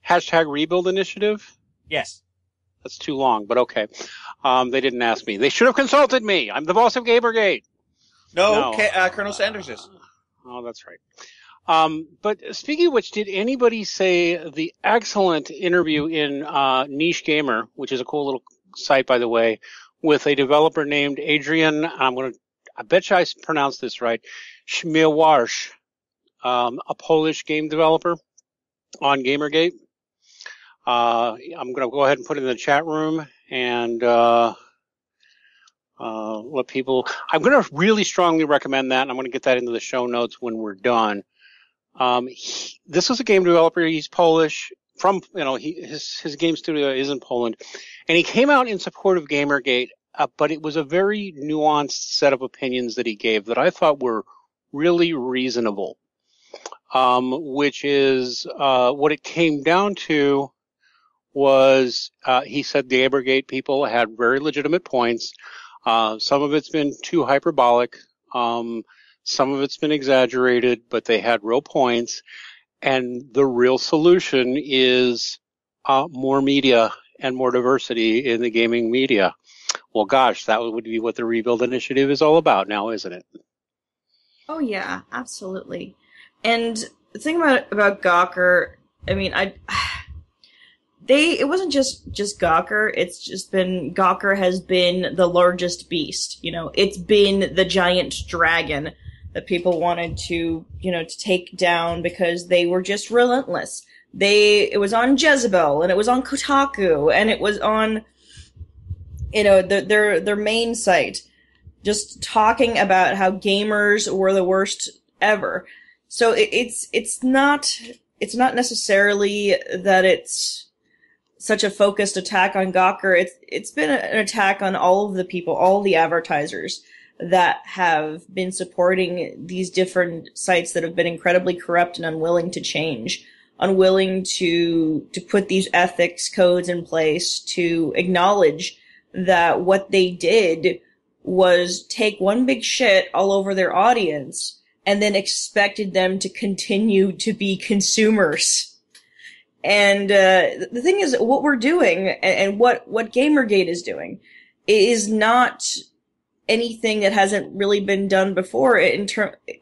Hashtag Rebuild Initiative? Yes. That's too long, but okay. They didn't ask me. They should have consulted me. I'm the boss of Gamergate. No. Colonel Sanders is. Oh, that's right. But speaking of which, did anybody say the excellent interview in Niche Gamer, which is a cool little site, by the way, with a developer named Adrian, I bet you I pronounced this right, Śmiewarz, a Polish game developer on Gamergate? I'm going to go ahead and put it in the chat room and let people. I'm going to really strongly recommend that, and I'm going to get that into the show notes when we're done. This is a game developer. He's Polish. His game studio is in Poland, and he came out in support of Gamergate. But it was a very nuanced set of opinions that he gave that I thought were really reasonable. Which is what it came down to was he said the Gamergate people had very legitimate points. Some of it's been too hyperbolic. Some of it's been exaggerated, but they had real points. And the real solution is more media and more diversity in the gaming media. Well, gosh, that would be what the Rebuild Initiative is all about now, isn't it? Oh, yeah, absolutely. And the thing about Gawker, I mean, it wasn't just Gawker. It's just been, Gawker has been the largest beast. It's been the giant dragon that people wanted to take down because they were just relentless. It was on Jezebel, and it was on Kotaku, and it was on, their main site. just talking about how gamers were the worst ever. So it's not necessarily that it's such a focused attack on Gawker. It's been an attack on all of the people, all the advertisers that have been supporting these different sites that have been incredibly corrupt and unwilling to change, unwilling to put these ethics codes in place, to acknowledge that what they did was take one big shit all over their audience and then expected them to continue to be consumers. And the thing is, what we're doing and what Gamergate is doing is not anything that hasn't really been done before.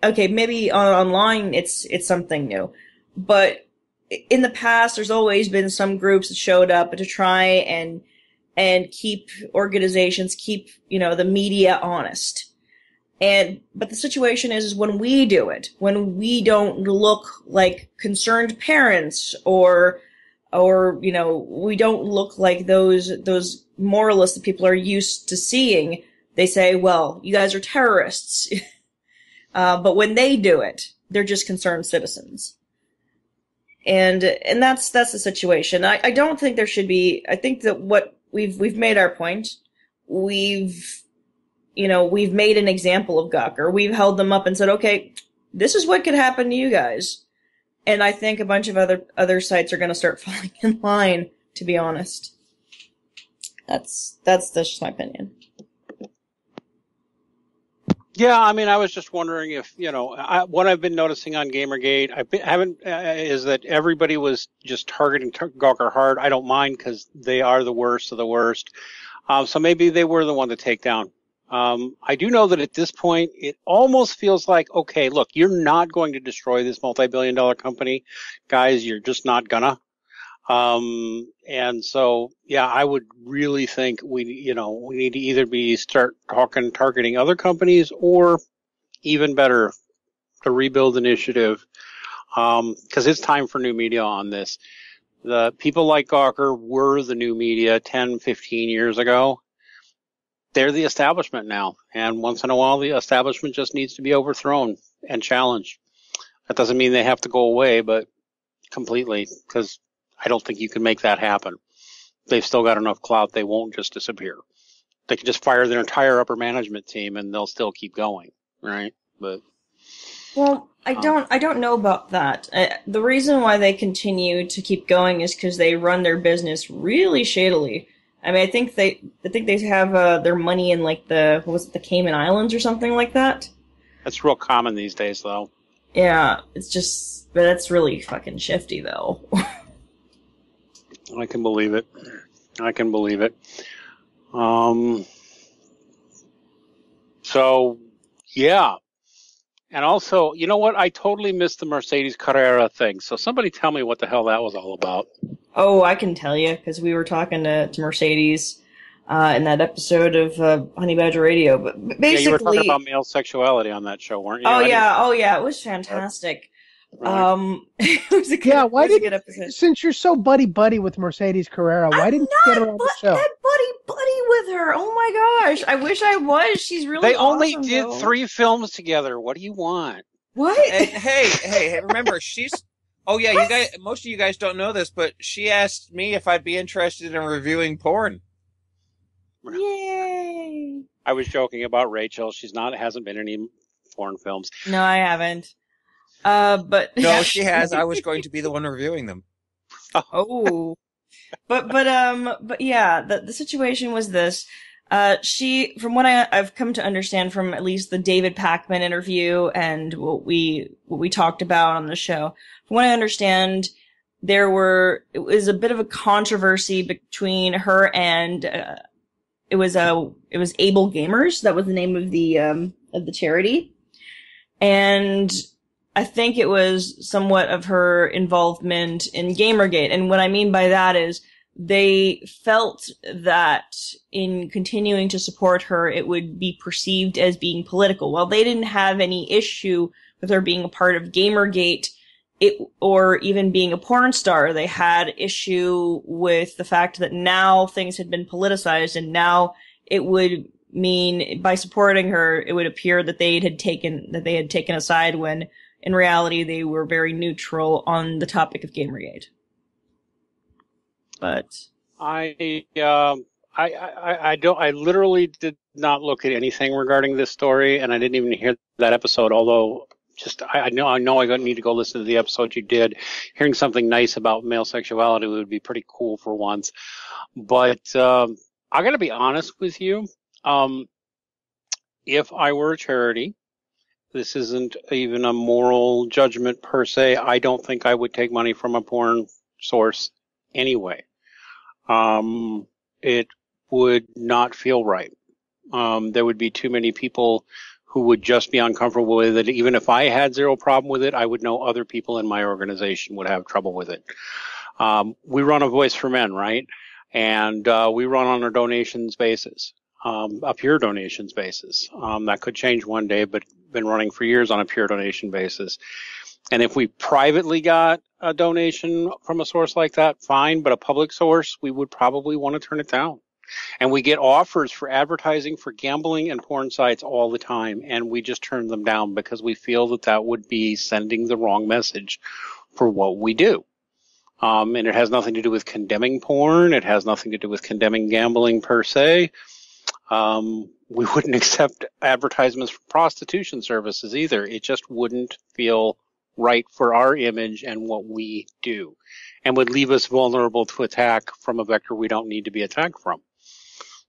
Okay, maybe online it's something new, but in the past there's always been some groups that showed up to try and keep organizations, keep the media honest. But the situation is when we do it, when we don't look like concerned parents or we don't look like those moralists that people are used to seeing, they say, well, you guys are terrorists. But when they do it, they're just concerned citizens. And that's the situation. I don't think there should be, I think that what we've made our point. We've made an example of Gawker. We've held them up and said, okay, this is what could happen to you guys. And I think a bunch of other sites are going to start falling in line, to be honest. That's just my opinion. Yeah, I mean, I was just wondering if, what I've been noticing on Gamergate, is that everybody was just targeting Gawker hard. I don't mind because they are the worst of the worst. So maybe they were the one to take down. I do know that at this point, it almost feels like, okay, look, you're not going to destroy this multi-billion-dollar company. Guys, you're just not gonna. And so, yeah, I would really think we need to either start targeting other companies or even better, the Rebuild Initiative. 'Cause it's time for new media on this. The people like Gawker were the new media 10, 15 years ago. They're the establishment now. And once in a while, the establishment just needs to be overthrown and challenged. That doesn't mean they have to go away, but completely, because I don't think you can make that happen. They've still got enough clout. They won't just disappear. They can just fire their entire upper management team and they'll still keep going, right? But well, I don't know about that. The reason why they continue to keep going is because they run their business really shadily. I mean, I think they have their money in like the Cayman Islands or something like that. That's real common these days, though. Yeah, but that's really fucking shifty, though. I can believe it. So, yeah. And also, you know what? I totally missed the Mercedes Carrera thing. So somebody tell me what the hell that was all about. Oh, I can tell you, because we were talking to Mercedes in that episode of Honey Badger Radio. But basically, you were talking about male sexuality on that show, weren't you? Oh yeah, it was fantastic. Right. It was a good, why didn't, good episode. Since you're so buddy with Mercedes Carrera, why didn't you get her on the show? buddy with her. Oh my gosh, I wish I was. She's really. They only awesome, did though. 3 films together. What do you want? What? Hey! Remember, she's. Oh yeah, you guys. Most of you guys don't know this, but she asked me if I'd be interested in reviewing porn. Yay! I was joking about Rachel. Hasn't been in any porn films. No, I haven't. But no, she has. I was going to be the one reviewing them. Oh, but yeah, the situation was this. She, from what I've come to understand from at least the David Pakman interview and what we talked about on the show, from what I understand, it was a bit of a controversy between her and it was Able Gamers. That was the name of the charity, and I think it was somewhat of her involvement in Gamergate. And what I mean by that is they felt that in continuing to support her, it would be perceived as being political. While they didn't have any issue with her being a part of Gamergate, or even being a porn star, they had issue with the fact that now things had been politicized and now it would mean by supporting her, it would appear that they had taken a side when in reality they were very neutral on the topic of Gamergate. But I literally did not look at anything regarding this story, and I didn't even hear that episode. Although, I know I need to go listen to the episode you did. Hearing something nice about male sexuality would be pretty cool for once. But I got to be honest with you. If I were a charity, this isn't even a moral judgment per se. I don't think I would take money from a porn source anyway. It would not feel right. There would be too many people who would just be uncomfortable with it. Even if I had zero problem with it, I would know other people in my organization would have trouble with it. We run a Voice for Men, right? And we run on a donations basis, a pure donations basis. That could change one day, but been running for years on a pure donation basis. And if we privately got a donation from a source like that, fine, but a public source, we would probably want to turn it down. And we get offers for advertising for gambling and porn sites all the time, and we just turn them down because we feel that that would be sending the wrong message for what we do. And it has nothing to do with condemning porn. It has nothing to do with condemning gambling per se. We wouldn't accept advertisements for prostitution services either. It just wouldn't feel right for our image and what we do, and would leave us vulnerable to attack from a vector we don't need to be attacked from.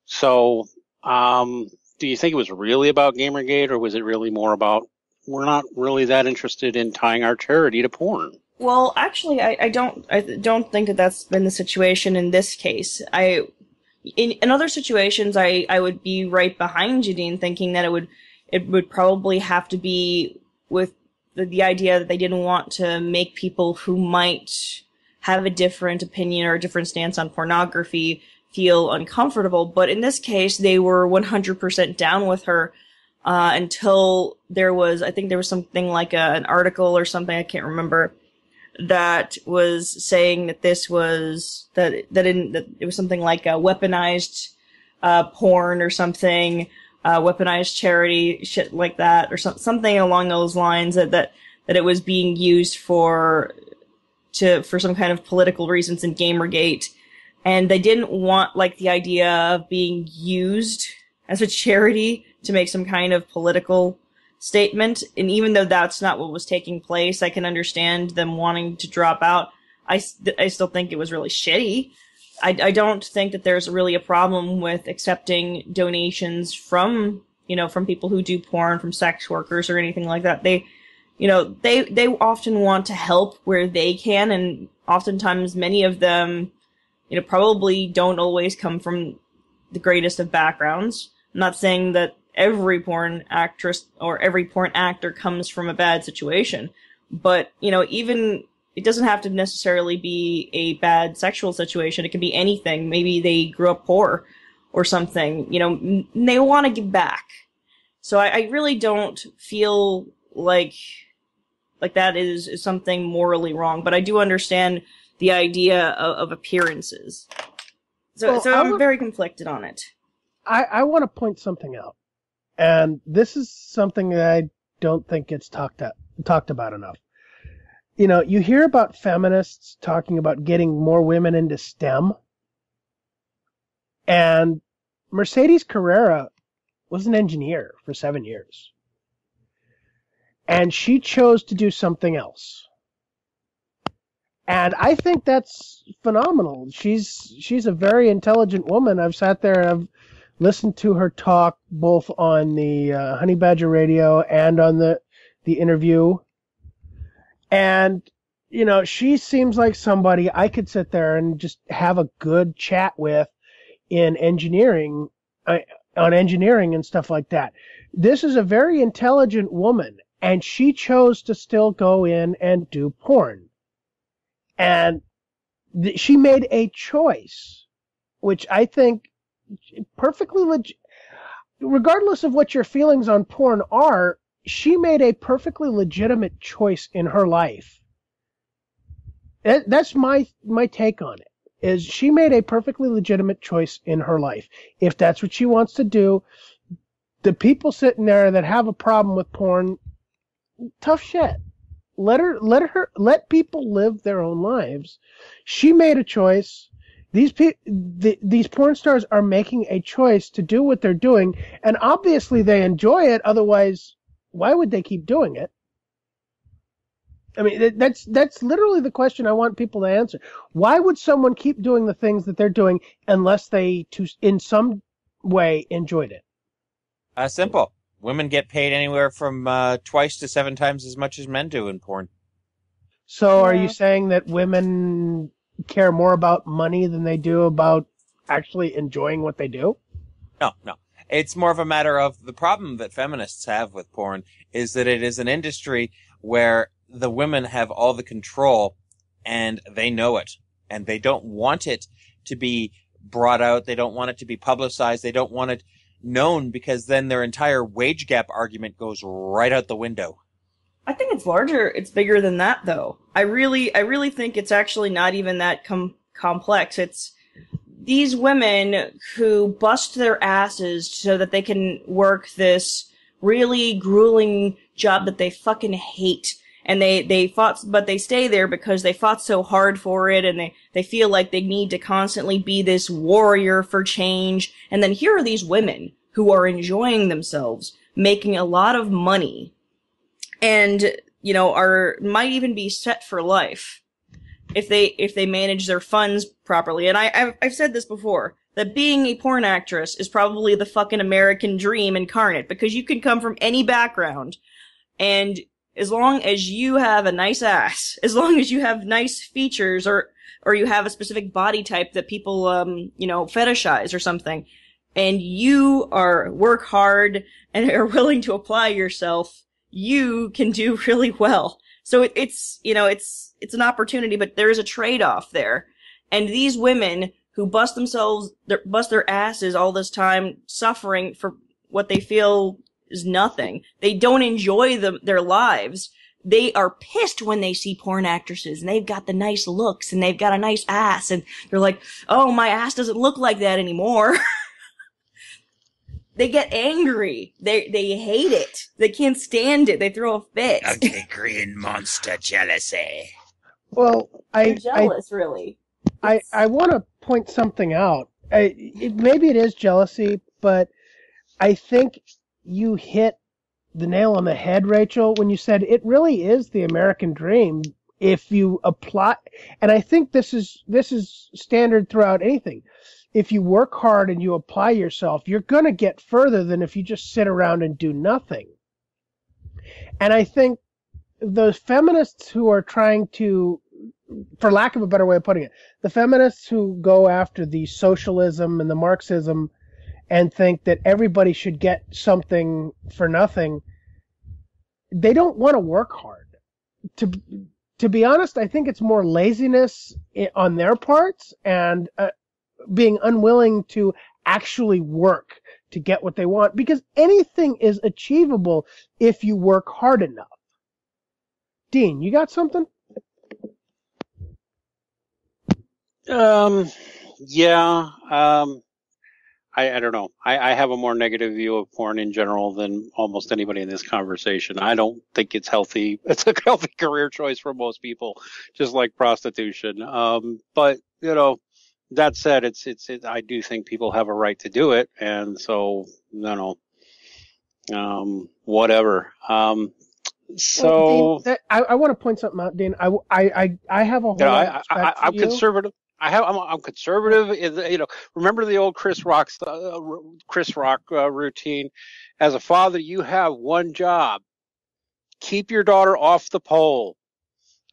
So, do you think it was really about Gamergate, or was it really more about we're not really that interested in tying our charity to porn? Well, actually, I don't think that that's been the situation in this case. In other situations, I would be right behind you, Dean, thinking that it would probably have to be with the idea that they didn't want to make people who might have a different opinion or a different stance on pornography feel uncomfortable. But in this case, they were 100% down with her until there was something like an article or something, I can't remember, that was saying that this was that it was something like a weaponized porn or something, weaponized charity, shit like that, or something along those lines, that it was being used for some kind of political reasons in Gamergate, and they didn't want the idea of being used as a charity to make some kind of political statement. And even though that's not what was taking place, I can understand them wanting to drop out. I still think it was really shitty. I don't think that there's really a problem with accepting donations from people who do porn, from sex workers or anything like that. They often want to help where they can, and oftentimes many of them, probably don't always come from the greatest of backgrounds. I'm not saying that every porn actress or every porn actor comes from a bad situation, but, even it doesn't have to necessarily be a bad sexual situation. It can be anything. Maybe they grew up poor or something, and they want to give back. So I really don't feel like that is something morally wrong, but I do understand the idea of appearances. So I'm very conflicted on it. I want to point something out, and this is something that I don't think gets talked about enough. You hear about feminists talking about getting more women into STEM, and Mercedes Carrera was an engineer for 7 years, and she chose to do something else. And I think that's phenomenal. She's a very intelligent woman. I've sat there and I've listened to her talk both on the Honey Badger Radio and on the interview. And, she seems like somebody I could sit there and just have a good chat with in engineering, on engineering and stuff like that. This is a very intelligent woman, and she chose to still go in and do porn. And she made a choice, which I think perfectly legit. Regardless of what your feelings on porn are, she made a perfectly legitimate choice in her life. That's my take on it, is she made a perfectly legitimate choice in her life. If that's what she wants to do, the people sitting there that have a problem with porn, tough shit. Let people live their own lives. She made a choice. These porn stars are making a choice to do what they're doing, and obviously they enjoy it. Otherwise, why would they keep doing it? I mean, that's literally the question I want people to answer. Why would someone keep doing the things that they're doing unless they, in some way, enjoyed it? Simple. Women get paid anywhere from twice to 7 times as much as men do in porn. So are you saying that women care more about money than they do about actually enjoying what they do? No. It's more of a matter of the problem that feminists have with porn is that it is an industry where the women have all the control and they know it. And they don't want it to be brought out. They don't want it to be publicized. They don't want it known because then their entire wage gap argument goes right out the window. I think it's larger. It's bigger than that, though. I really think it's actually not even that complex. It's these women who bust their asses so that they can work this really grueling job that they fucking hate. And they fought, but they stay there because they fought so hard for it, and they feel like they need to constantly be this warrior for change. And then here are these women who are enjoying themselves, making a lot of money, and, you know, might even be set for life if they manage their funds properly. And I've said this before, that being a porn actress is probably the fucking American dream incarnate, because you can come from any background, and as long as you have a nice ass, as long as you have nice features, or you have a specific body type that people, fetishize or something, and you work hard and are willing to apply yourself, you can do really well. So it's an opportunity, but there is a trade-off there. And these women who bust their asses all this time, suffering for what they feel is nothing. They don't enjoy their lives. They are pissed when they see porn actresses and they've got the nice looks and they've got a nice ass, and they're like, oh, my ass doesn't look like that anymore. They get angry. They hate it. They can't stand it. They throw a fit. Ugly green monster jealousy. Well, They're jealous, really. I want to point something out. Maybe it is jealousy, but I think you hit the nail on the head, Rachel, when you said it really is the American dream if you apply. And I think this is standard throughout anything. If you work hard and you apply yourself, you're going to get further than if you just sit around and do nothing. And I think those feminists who are trying to, for lack of a better way of putting it, the feminists who go after the socialism and the Marxism and think that everybody should get something for nothing, they don't want to work hard. To be honest, I think it's more laziness on their parts and being unwilling to actually work to get what they want, because anything is achievable if you work hard enough. Dean, you got something? Yeah. I don't know. I have a more negative view of porn in general than almost anybody in this conversation. I don't think it's healthy. It's a healthy career choice for most people, just like prostitution. But, you know, that said, I do think people have a right to do it. And so, you know, whatever. So Dean, I want to point something out, Dean. I have a whole lot of respect for I'm you. conservative. I'm conservative. You know, remember the old Chris Rock routine. As a father, you have one job: keep your daughter off the pole.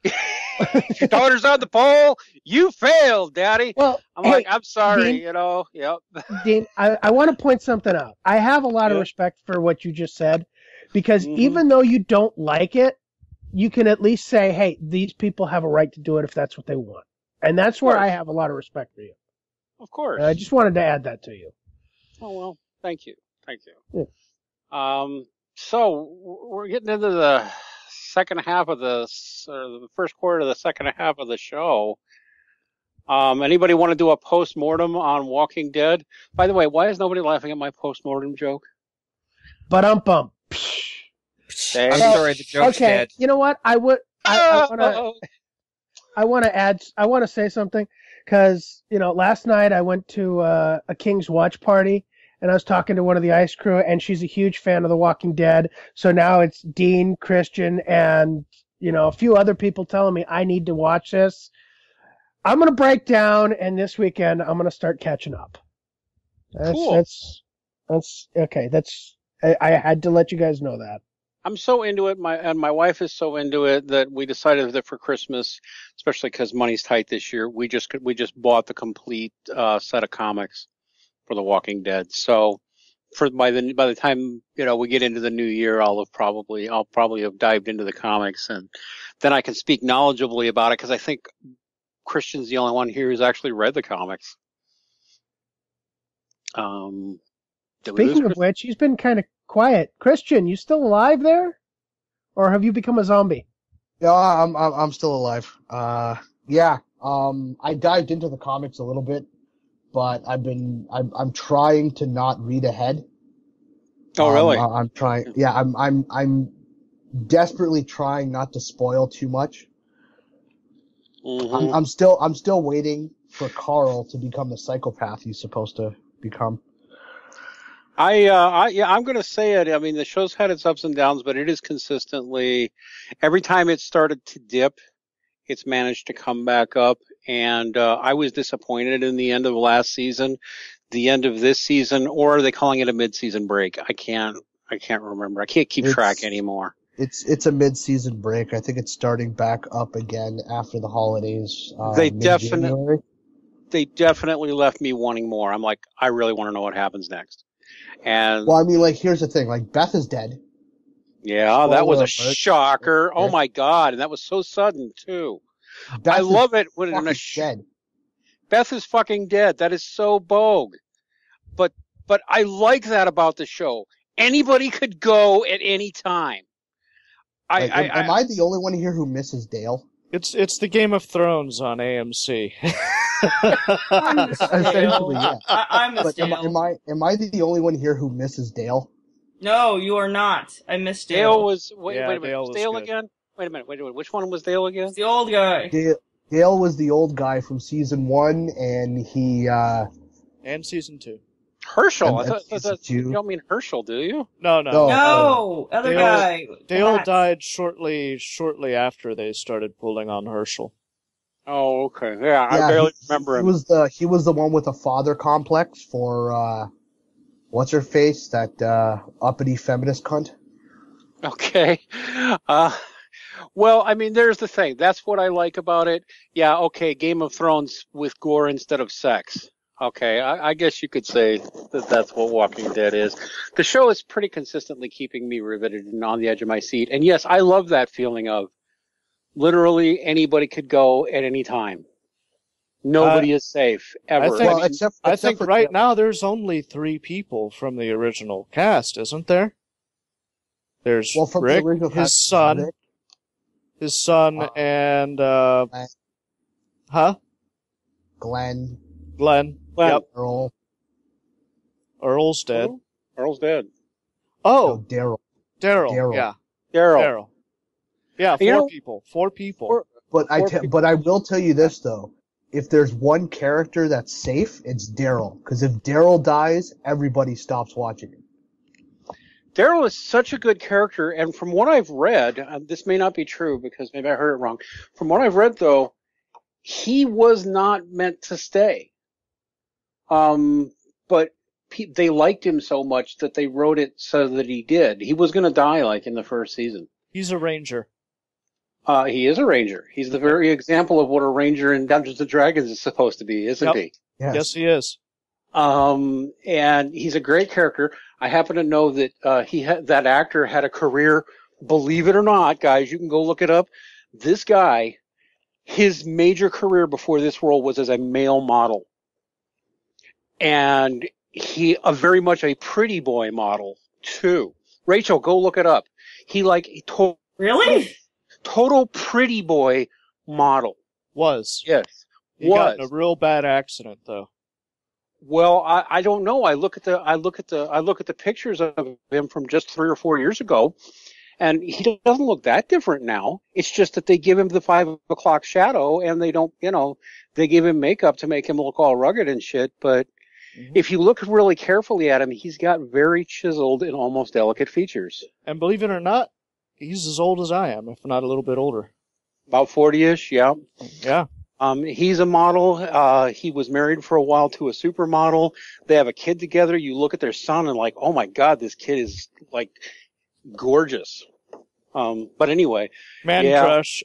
If your daughter's on the pole, you failed, Daddy. Well, I'm sorry. Dean, you know, yep. Dean, I want to point something out. I have a lot of respect for what you just said, because even though you don't like it, you can at least say, hey, these people have a right to do it if that's what they want. And that's where I have a lot of respect for you. Of course. And I just wanted to add that to you. Oh, well, thank you. Yeah. So we're getting into the second half of the first quarter of the second half of the show. Anybody want to do a post-mortem on Walking Dead? By the way, why is nobody laughing at my post-mortem joke? Ba-dum-bum. I'm sorry, the joke's Okay, dead. you know what? I want to say something because, last night I went to a King's watch party and I was talking to one of the ice crew and she's a huge fan of The Walking Dead. So now it's Dean, Christian, and, a few other people telling me I need to watch this. I'm going to break down and this weekend I'm going to start catching up. Cool. That's okay. I had to let you guys know that. I'm so into it, my wife is so into it that we decided that for Christmas, especially because money's tight this year, we just bought the complete set of comics for The Walking Dead. So by the time we get into the new year, I'll probably have dived into the comics, and then I can speak knowledgeably about it because I think Christian's the only one here who's actually read the comics. Speaking of which, he's been kind of quiet. Christian, you still alive there, or have you become a zombie? Yeah, I'm still alive. Yeah. I dived into the comics a little bit, but I'm trying to not read ahead. Oh, really? I'm trying. Yeah, I'm desperately trying not to spoil too much. Mm-hmm. I'm still waiting for Carl to become the psychopath he's supposed to become. I'm going to say it. I mean, the show's had its ups and downs, but it is consistently, every time it started to dip, it's managed to come back up. And I was disappointed in the end of last season, the end of this season, or are they calling it a mid-season break? I can't remember. I can't keep track anymore. It's a mid-season break. I think it's starting back up again after the holidays. They definitely left me wanting more. I'm like, I really want to know what happens next. And well, I mean, like, here's the thing. Like, Beth is dead. Yeah, that was a shocker. Oh my God, and that was so sudden too. I love it when dead. Beth is fucking dead. That is so bogue. But I like that about the show. Anybody could go at any time. Am I the only one here who misses Dale? It's the Game of Thrones on AMC. Essentially, yeah. I miss Dale. Am I the only one here who misses Dale? No, you are not. I miss Dale. Dale was wait a minute. Was Dale again? Wait a minute. Which one was Dale again? It's the old guy. Dale was the old guy from season 1, and he and season 2. Herschel. I thought you don't mean Herschel, do you? No, other guy. Dale died shortly after they started pulling on Herschel. Oh, okay. Yeah, I barely remember him. He was the one with a father complex for what's her face, that uppity feminist cunt. Okay. Well, I mean, there's the thing. That's what I like about it. Yeah, okay, Game of Thrones with gore instead of sex. Okay, I guess you could say that that's what Walking Dead is. The show is pretty consistently keeping me riveted and on the edge of my seat. And yes, I love that feeling of literally anybody could go at any time. Nobody is safe, ever. I think right now there's only 3 people from the original cast, isn't there? There's Rick, his son, and Glenn. Yep. Earl's dead. Earl's dead. Oh, Daryl. Yeah. Daryl. Yeah, 4 people. 4 people. But I will tell you this though. If there's one character that's safe, it's Daryl. Because if Daryl dies, everybody stops watching him. Daryl is such a good character, and from what I've read, this may not be true because maybe I heard it wrong. From what I've read, though, he was not meant to stay. But they liked him so much that they wrote it so that he did. He was going to die, like, in the first season. He's a ranger. He is a ranger. He's the very example of what a ranger in Dungeons & Dragons is supposed to be, isn't he? Yes, he is. And he's a great character. I happen to know that that actor had a career, believe it or not, guys, you can go look it up. This guy, his major career before this role was as a male model. And very much a pretty boy model, too. Rachel, go look it up. Really? Total pretty boy model. Was. Yes. He got in a real bad accident, though. Well, I don't know. I look at the pictures of him from just 3 or 4 years ago, and he doesn't look that different now. It's just that they give him the 5 o'clock shadow, and they don't, they give him makeup to make him look all rugged and shit. But if you look really carefully at him, he's got very chiseled and almost delicate features. And believe it or not, he's as old as I am, if not a little bit older. About 40-ish, yeah. Yeah. He's a model. He was married for a while to a supermodel. They have a kid together. You look at their son and like, oh my God, this kid is like gorgeous. But anyway. Crush.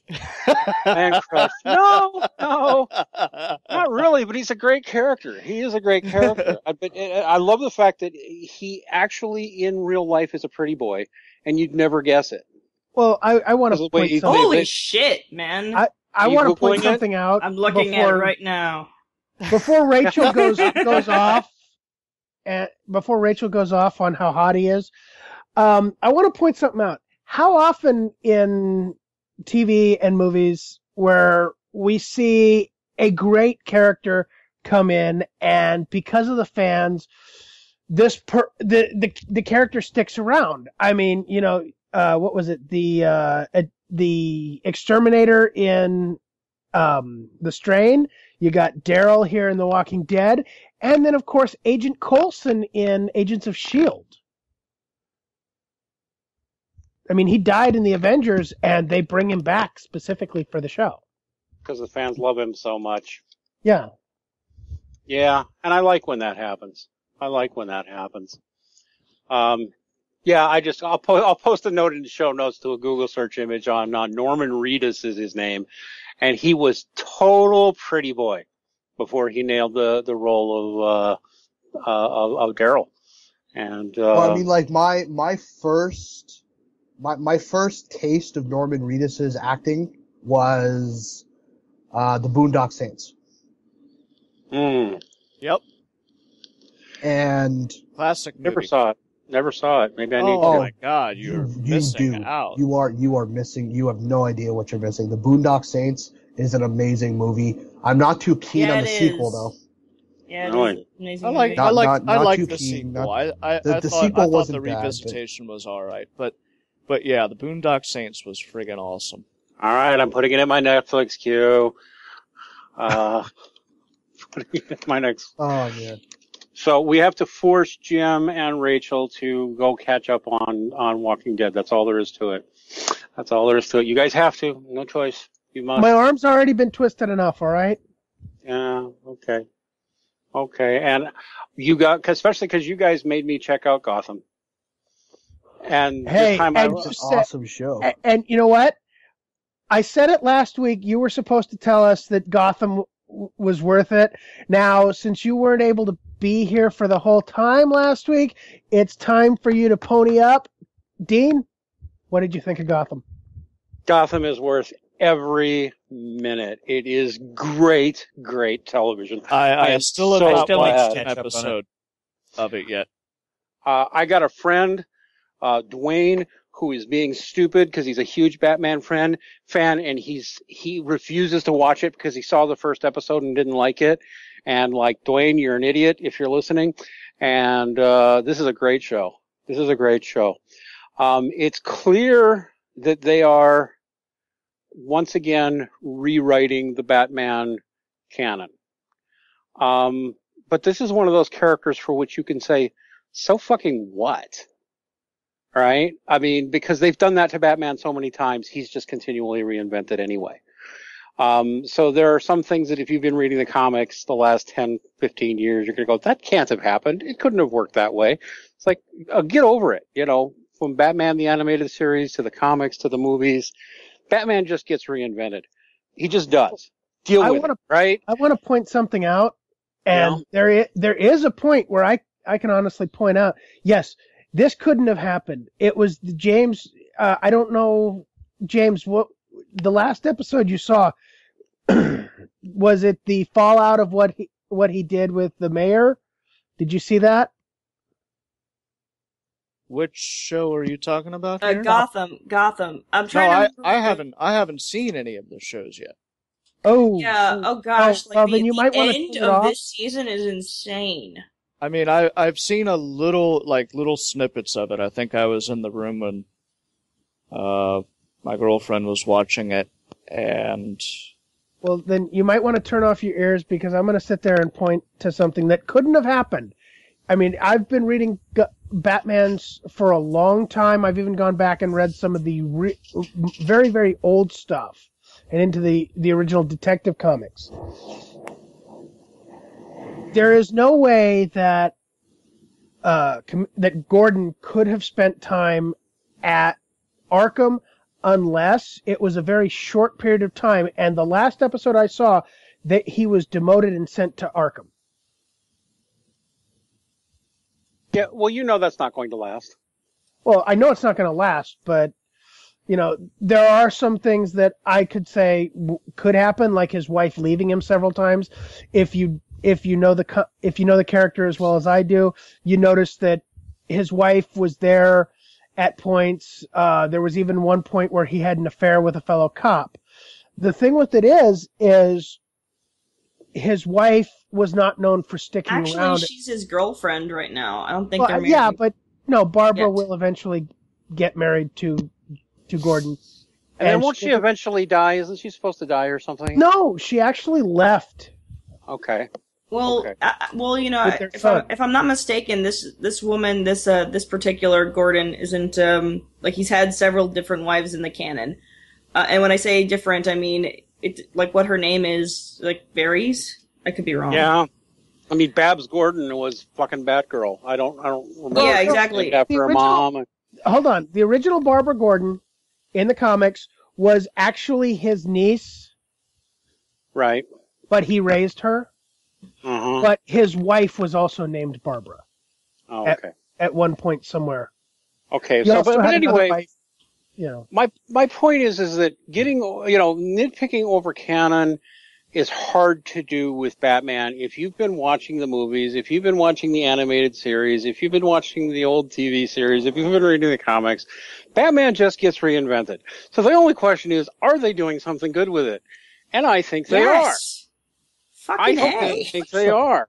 Man crush. No, not really, but he's a great character. He is a great character. But I love the fact that he actually in real life is a pretty boy and you'd never guess it. Well, I want to point something. Holy shit, man. I want to point something out. I'm looking at it right now. Before Rachel goes off, and before Rachel goes off on how hot he is, I want to point something out. How often in TV and movies where we see a great character come in, and because of the fans, the character sticks around. I mean, what was it? The exterminator in The Strain. You got Daryl here in The Walking Dead, and then of course Agent Coulson in Agents of S.H.I.E.L.D. I mean, he died in the Avengers, and they bring him back specifically for the show because the fans love him so much. Yeah. Yeah, and I like when that happens. Yeah, I'll post a note in the show notes to a Google search image on Norman Reedus is his name, and he was total pretty boy before he nailed the role of Daryl. And well, I mean, like my first taste of Norman Reedus's acting was the Boondock Saints. Yep. And classic movie. Never saw it. Maybe I need to. Oh my God, you're missing out. You are missing. You have no idea what you're missing. The Boondock Saints is an amazing movie. I'm not too keen on the sequel though. Yeah, it is amazing. I like the sequel. I thought the revisitation was all right, but yeah, the Boondock Saints was friggin' awesome. All right, I'm putting it in my Netflix queue. Putting it in my next. Oh man. So we have to force Jim and Rachel to go catch up on Walking Dead. That's all there is to it. You guys have to. No choice. You must. My arm's already been twisted enough, all right? Yeah, okay. And you especially because you guys made me check out Gotham. And this time it's an awesome show. And you know what? I said it last week. You were supposed to tell us that Gotham was worth it. Now, since you weren't able to be here for the whole time last week, it's time for you to pony up. Dean, what did you think of Gotham? Gotham is worth every minute. It is great television. I still have not watched an episode of it yet. I got a friend, Dwayne, who is being stupid because he's a huge Batman fan, and he refuses to watch it because he saw the first episode and didn't like it. And like, Dwayne, you're an idiot if you're listening. And this is a great show. It's clear that they are once again rewriting the Batman canon. But this is one of those characters for which you can say, so fucking what? Right? I mean, because they've done that to Batman so many times, he's just continually reinvented anyway. So there are some things that if you've been reading the comics the last 10, 15 years, you're going to go, that can't have happened. It couldn't have worked that way. It's like, get over it. From Batman, the animated series, to the comics, to the movies, Batman just gets reinvented. He just does. Deal with it, right? I want to point something out. And there is a point where I can honestly point out, yes, this couldn't have happened. It was James, I don't know, James, what the last episode you saw, was it the fallout of what he did with the mayor? Did you see that? Which show are you talking about here? Gotham. I'm trying to. I haven't seen any of the shows yet. Oh. Yeah. Oh gosh. Well, then you might want to end turn it of off. this season is insane. I mean, I've seen a little snippets of it. I think I was in the room when my girlfriend was watching it, and well, then you might want to turn off your ears because I'm going to sit there and point to something that couldn't have happened. I mean, I've been reading Batman's for a long time. I've even gone back and read some of the very, very old stuff and into the original Detective Comics. There is no way that that Gordon could have spent time at Arkham unless it was a very short period of time. And the last episode I saw, that he was demoted and sent to Arkham. Yeah, well, that's not going to last. Well, I know it's not going to last, but there are some things that I could say could happen, like his wife leaving him several times. If you know the character as well as I do, you notice that his wife was there at points. There was even one point where he had an affair with a fellow cop. The thing with it is his wife was not known for sticking around. Actually, she's his girlfriend right now. I don't think they're married. Yeah, but no, Barbara will eventually get married to Gordon. And won't she eventually die? Isn't she supposed to die or something? No, she actually left. Okay. Well, okay. If I'm not mistaken, this woman, this particular Gordon isn't like he's had several different wives in the canon, and when I say different, I mean it like what her name is like varies. I could be wrong. Yeah, I mean Babs Gordon was fucking Batgirl. I don't remember. Yeah, exactly. After her mom. Hold on, the original Barbara Gordon in the comics was actually his niece. Right. But he raised her. Uh-huh. But his wife was also named Barbara. Oh, okay. At one point somewhere. Okay, so but anyway, wife, my point is that getting nitpicking over canon is hard to do with Batman. If you've been watching the movies, if you've been watching the animated series, if you've been watching the old TV series, if you've been reading the comics, Batman just gets reinvented. So the only question is, are they doing something good with it? And I think they are. I think they are.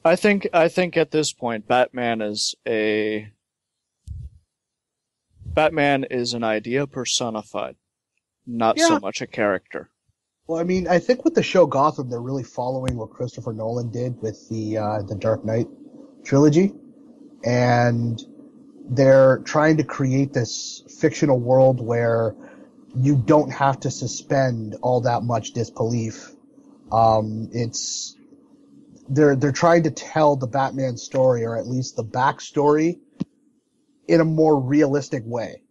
I think at this point, Batman is an idea personified, not so much a character. Well, I mean, I think with the show Gotham, they're really following what Christopher Nolan did with the Dark Knight trilogy, and they're trying to create this fictional world where you don't have to suspend all that much disbelief. They're trying to tell the Batman story, or at least the backstory, in a more realistic way.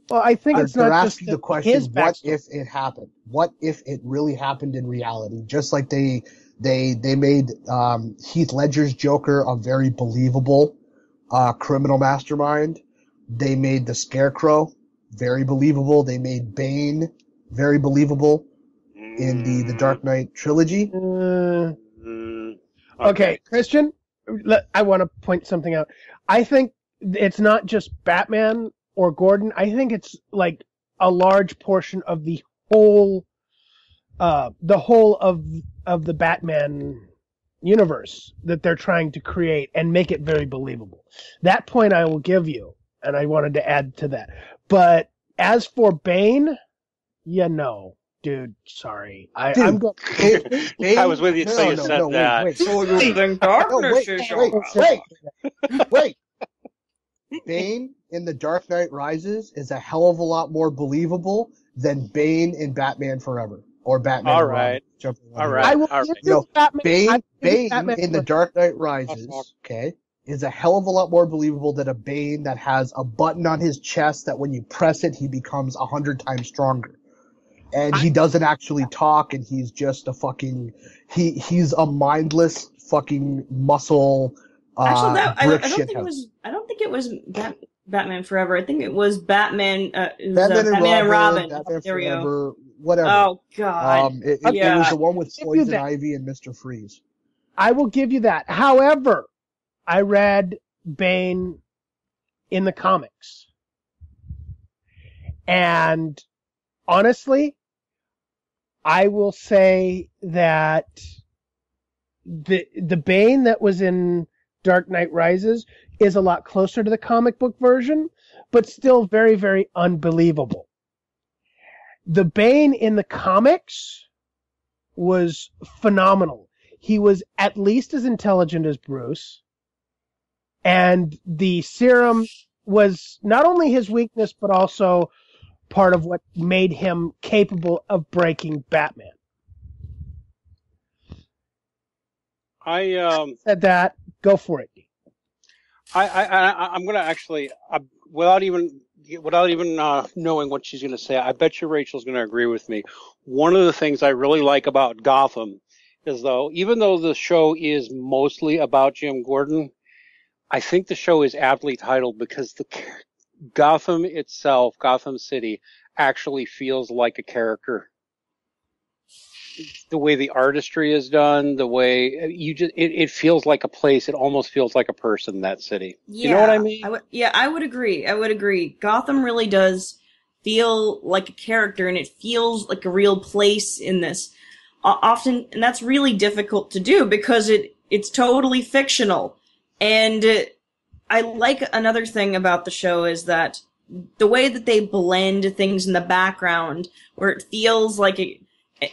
Well, I think they're asking the question, what if it happened? What if it really happened in reality? Just like they made Heath Ledger's Joker a very believable criminal mastermind. They made the Scarecrow very believable. They made Bane very believable in the Dark Knight trilogy. Okay, Christian, I want to point something out. I think it's not just Batman or Gordon. I think it's like a large portion of the whole of the Batman universe that they're trying to create and make it very believable. That point I will give you, and I wanted to add to that. But as for Bane, dude, sorry. I'm going. I was with you until you said that. Wait. Bane in The Dark Knight Rises is a hell of a lot more believable than Bane in Batman Forever or Batman. All right. I will give you Batman. Bane in The Dark Knight Rises, is a hell of a lot more believable than a Bane that has a button on his chest that when you press it, he becomes 100 times stronger. And he doesn't actually talk, and he's just a fucking, he's a mindless fucking muscle, Actually, I don't think it was Batman Forever. I think it was Batman, Batman and Robin. Batman there we Forever, go. Whatever. Oh, God. It was the one with Poison Ivy and Mr. Freeze. I will give you that. However, I read Bane in the comics. And honestly, I will say that the Bane that was in Dark Knight Rises is a lot closer to the comic book version, but still very, very unbelievable. The Bane in the comics was phenomenal. He was at least as intelligent as Bruce, and the serum was not only his weakness, but also part of what made him capable of breaking Batman. I said that. Go for it. I'm going to actually, without even knowing what she's going to say, I bet you Rachel's going to agree with me. One of the things I really like about Gotham is, though, even though the show is mostly about Jim Gordon, I think the show is aptly titled because the Gotham itself, Gotham City, actually feels like a character. The way the artistry is done, the way it feels like a place. It almost feels like a person, that city. Yeah, you know what I mean? I would agree. Gotham really does feel like a character, and it feels like a real place in this. Often, and that's really difficult to do because it's totally fictional. And I like another thing about the show is that the way that they blend things in the background, where it feels like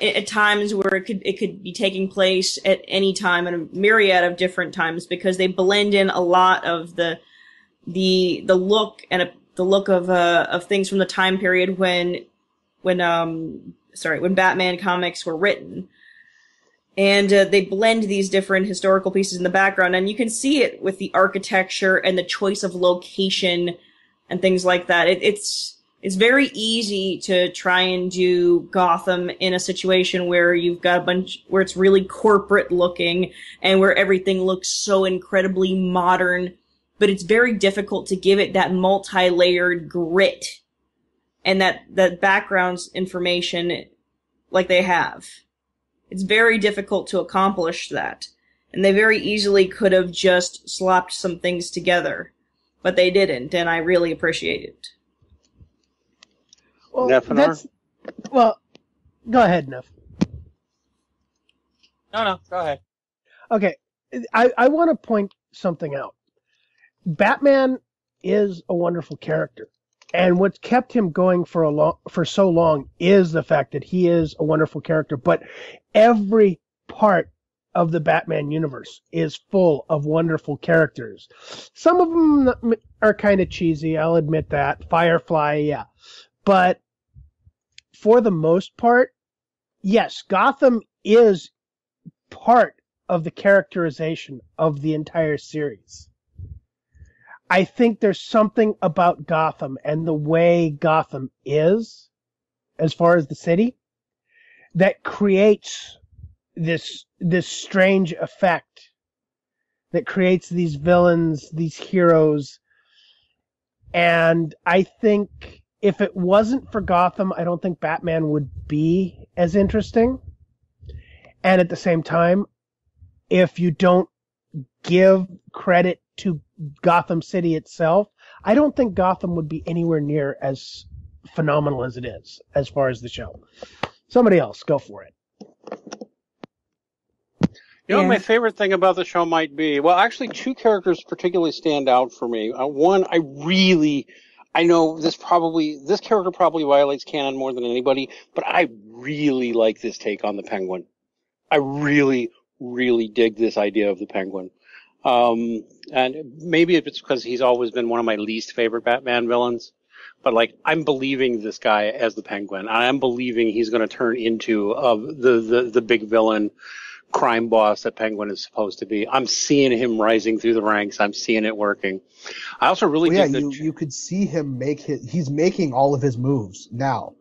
at times where it could be taking place at any time and a myriad of different times, because they blend in a lot of the look and the look of things from the time period when Batman comics were written. And they blend these different historical pieces in the background, and you can see it with the architecture and the choice of location and things like that. It's very easy to try and do Gotham in a situation where you've got where it's really corporate looking and where everything looks so incredibly modern, but it's very difficult to give it that multi-layered grit and that background information like they have. It's very difficult to accomplish that. And they very easily could have just slopped some things together, but they didn't, and I really appreciate it. Well, go ahead, Neff. No, go ahead. Okay, I want to point something out. Batman is a wonderful character, and what's kept him going for so long is the fact that he is a wonderful character. But every part of the Batman universe is full of wonderful characters. Some of them are kind of cheesy, I'll admit that. Firefly, yeah. But for the most part, yes, Gotham is part of the characterization of the entire series. I think there's something about Gotham and the way Gotham is, as far as the city, that creates this strange effect, that creates these villains, these heroes. And I think if it wasn't for Gotham, I don't think Batman would be as interesting. And at the same time, if you don't give credit to Gotham City itself, I don't think Gotham would be anywhere near as phenomenal as it is, as far as the show. Somebody else, go for it. You know what my favorite thing about the show might be? Well, actually, two characters particularly stand out for me. One, I know this character probably violates canon more than anybody, but I really like this take on the Penguin. I really, really dig this idea of the Penguin. And maybe it's because he's always been one of my least favorite Batman villains, but I'm believing this guy as the Penguin. I'm believing he's going to turn into the big villain crime boss that Penguin is supposed to be. I'm seeing him rising through the ranks. I'm seeing it working. I also really dig you could see him he's making all of his moves now.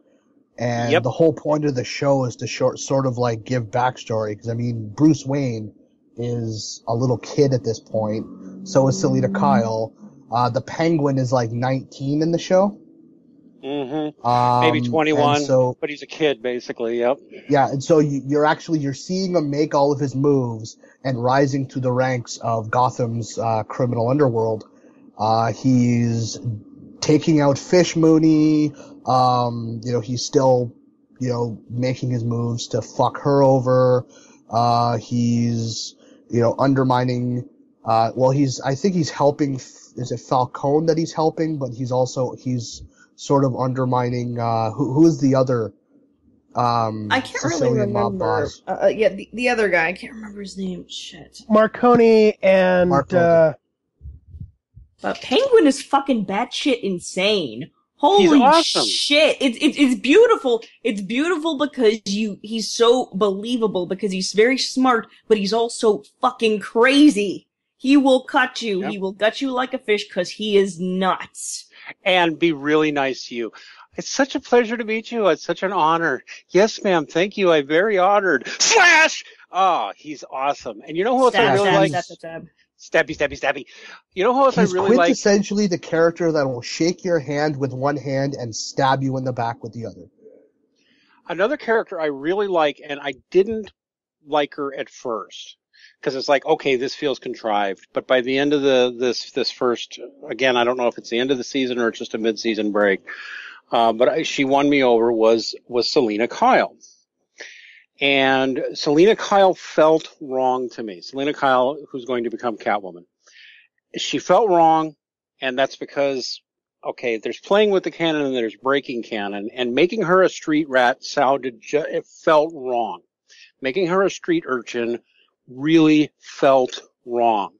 And the whole point of the show is to sort of give backstory, because I mean, Bruce Wayne is a little kid at this point. So is Selina Kyle. The Penguin is 19 in the show. Mm-hmm. Maybe 21, but he's a kid, basically, yep. Yeah, and so you're seeing him make all of his moves and rising to the ranks of Gotham's criminal underworld. He's taking out Fish Mooney. He's still, making his moves to fuck her over. He's, undermining, I think he's helping, is it Falcone that he's helping, but he's sort of undermining, who is the other, I can't Sicilian really mob remember. boss? The other guy. I can't remember his name. Shit. Marconi and Marconi. Penguin is fucking batshit insane. Holy He's awesome. shit! It's beautiful. It's beautiful because he's so believable because he's very smart, but he's also fucking crazy. He will cut you. Yep. He will gut you like a fish because he is nuts. And be really nice to you. It's such a pleasure to meet you. It's such an honor. Yes, ma'am. Thank you. I'm very honored. Slash! Oh, he's awesome. And you know who else I really like? Stabby, stabby, stabby. You know who else I really like? He's quintessentially the character that will shake your hand with one hand and stab you in the back with the other. Another character I really like, and I didn't like her at first, because it's like, okay, this feels contrived. But by the end of this first, again, I don't know if it's the end of the season or it's just a mid-season break, but she won me over was Selena Kyle. And Selena Kyle felt wrong to me. Selena Kyle, who's going to become Catwoman. She felt wrong, and that's because, okay, there's playing with the canon and there's breaking canon, and making her a street rat it felt wrong. Making her a street urchin really felt wrong.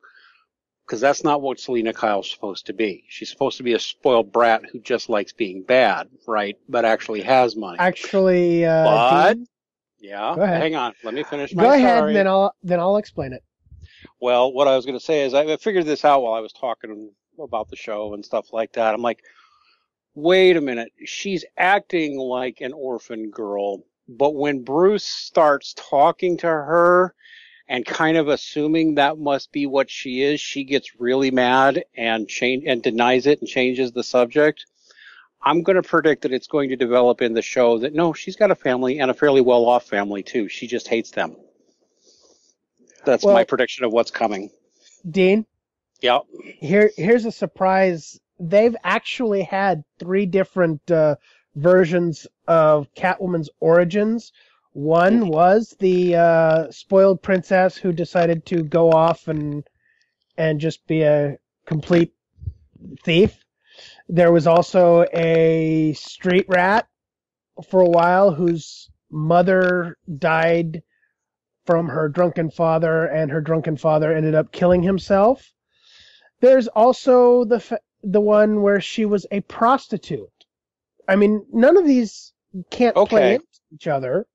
Because that's not what Selena Kyle's supposed to be. She's supposed to be a spoiled brat who just likes being bad, right? But actually has money. Actually, Dean? Go Yeah, ahead. hang on. Let me finish my Go story. ahead, and then I'll explain it. Well, what I was going to say is I figured this out while I was talking about the show and stuff like that. I'm like, wait a minute. She's acting like an orphan girl, but when Bruce starts talking to her and kind of assuming that must be what she is, she gets really mad and denies it and changes the subject. I'm going to predict that it's going to develop in the show that, no, she's got a family and a fairly well-off family, too. She just hates them. That's my prediction of what's coming. Dean? Yeah. Here's a surprise. They've actually had 3 different versions of Catwoman's origins. One was the spoiled princess who decided to go off and just be a complete thief. There was also a street rat for a while whose mother died from her drunken father, and her drunken father ended up killing himself. There's also the one where she was a prostitute. I mean, none of these can't play into each other.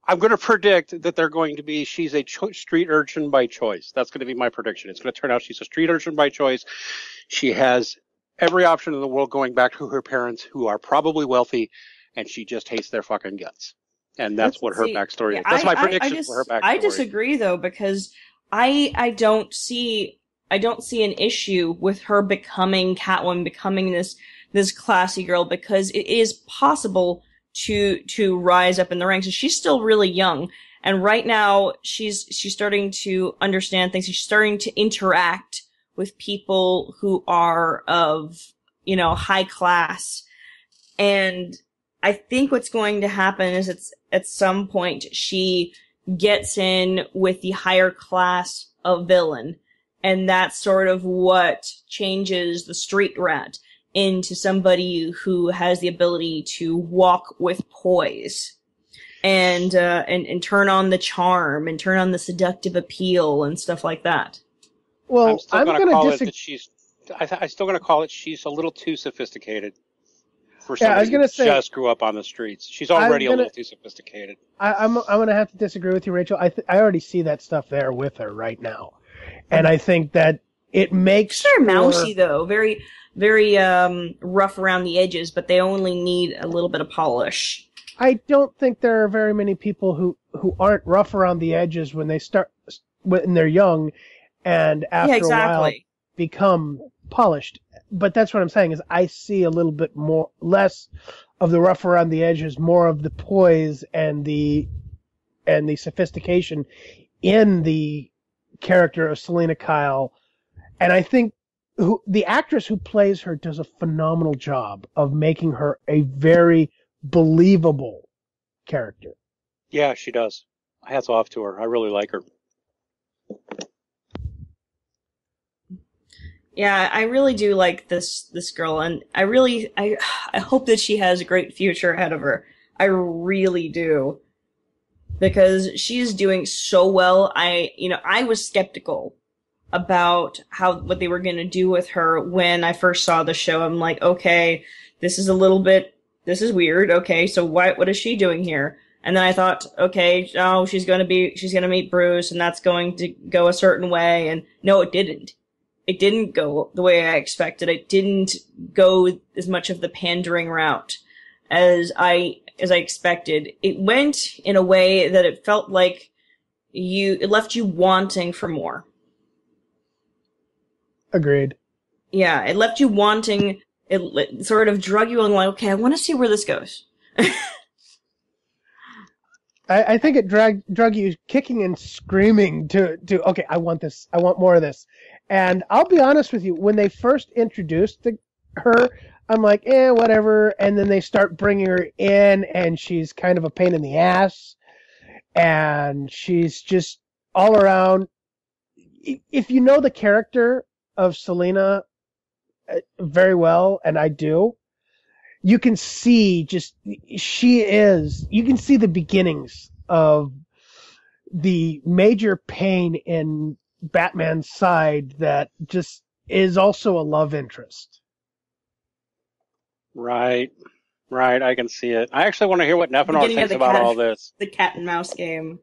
I'm going to predict that they're going to be, she's a street urchin by choice. That's going to be my prediction. It's going to turn out she's a street urchin by choice. She has every option in the world going back to her parents, who are probably wealthy, and she just hates their fucking guts. And that's what her backstory is. That's my prediction for her backstory. I disagree, though, because I don't see an issue with her becoming Catwoman, becoming this classy girl, because it is possible to rise up in the ranks. And she's still really young, and right now she's starting to understand things. She's starting to interact with people who are of, high class. And I think what's going to happen is at some point she gets in with the higher class of villain. And that's sort of what changes the street rat into somebody who has the ability to walk with poise and turn on the charm and turn on the seductive appeal and stuff like that. Well, I'm going to call it that I'm still going to call it she's a little too sophisticated for somebody who just grew up on the streets. She's already a little too sophisticated. I'm going to have to disagree with you, Rachel. I already see that stuff there with her right now. And I think that it makes her mousy, though. Very, very rough around the edges, but they only need a little bit of polish. I don't think there are very many people who aren't rough around the edges when they're young, and after a while become polished. But that's what I'm saying is I see a little bit less of the rough around the edges, more of the poise and the sophistication in the character of Selena Kyle. And I think the actress who plays her does a phenomenal job of making her a very believable character. Yeah, she does. Hats off to her. I really like her. Yeah, I really do like this girl, and I hope that she has a great future ahead of her. I really do. Because she's doing so well. I was skeptical about what they were going to do with her when I first saw the show. I'm like, okay, this is weird. Okay, so what is she doing here? And then I thought, okay, she's going to meet Bruce, and that's going to go a certain way. And no, it didn't. It didn't go the way I expected. It didn't go as much of the pandering route as I expected. It went in a way that it felt like it left you wanting for more. Agreed. Yeah, it left you wanting. It sort of drug you along, like, okay, I want to see where this goes. I think it drug you kicking and screaming to okay, I want this. I want more of this. And I'll be honest with you, when they first introduced her, I'm like, whatever. And then they start bringing her in, and she's kind of a pain in the ass. And she's just all around. If you know the character of Selena very well, and I do, you can see you can see the beginnings of the major pain in Batman's side that just is also a love interest. Right. I can see it. I actually want to hear what Nefanor thinks about all this. The cat and mouse game.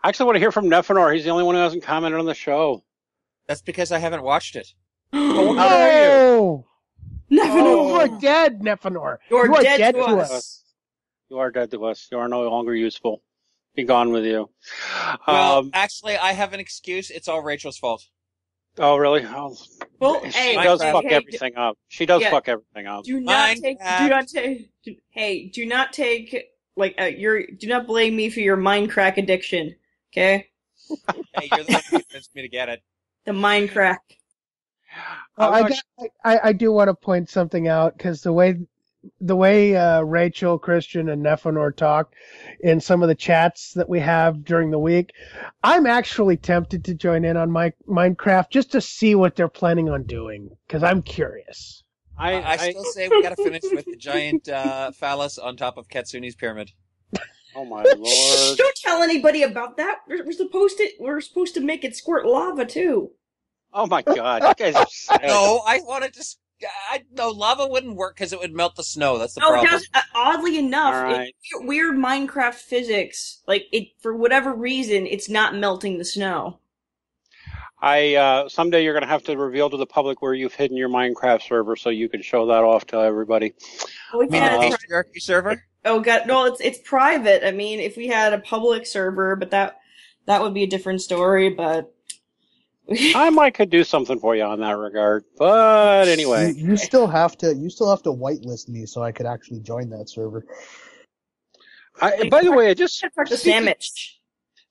I actually want to hear from Nefanor. He's the only one who hasn't commented on the show. That's because I haven't watched it. Oh! Nefanor! You are dead, Nefanor. You are dead to us. You are dead to us. You are no longer useful. Be gone with you. Well, actually, I have an excuse. It's all Rachel's fault. Oh, really? Oh, well, she does fuck everything up. She does fuck everything up. Do not take, do not blame me for your Minecraft addiction, okay? Hey, you're the one who convinced me to get it. The Minecraft. Well, I do want to point something out, because the way Rachel, Christian, and Nefanor talk in some of the chats that we have during the week, I'm actually tempted to join in on Minecraft just to see what they're planning on doing, because I'm curious. I still say we got to finish with the giant phallus on top of Katsune's pyramid. Oh my lord! Don't tell anybody about that. We're supposed to make it squirt lava too. Oh my god! You guys are sick. No, I wanted to. No, lava wouldn't work because it would melt the snow. That's the problem. It does. Oddly enough, right. It's weird Minecraft physics. Like for whatever reason, it's not melting the snow. Someday you're gonna have to reveal to the public where you've hidden your Minecraft server so you can show that off to everybody. Oh, we can't. The patriarchy server? Oh god, no! It's private. I mean, if we had a public server, but that would be a different story. But I could do something for you on that regard. But anyway, you still have to whitelist me so I could actually join that server. By the way, I just the sandwich.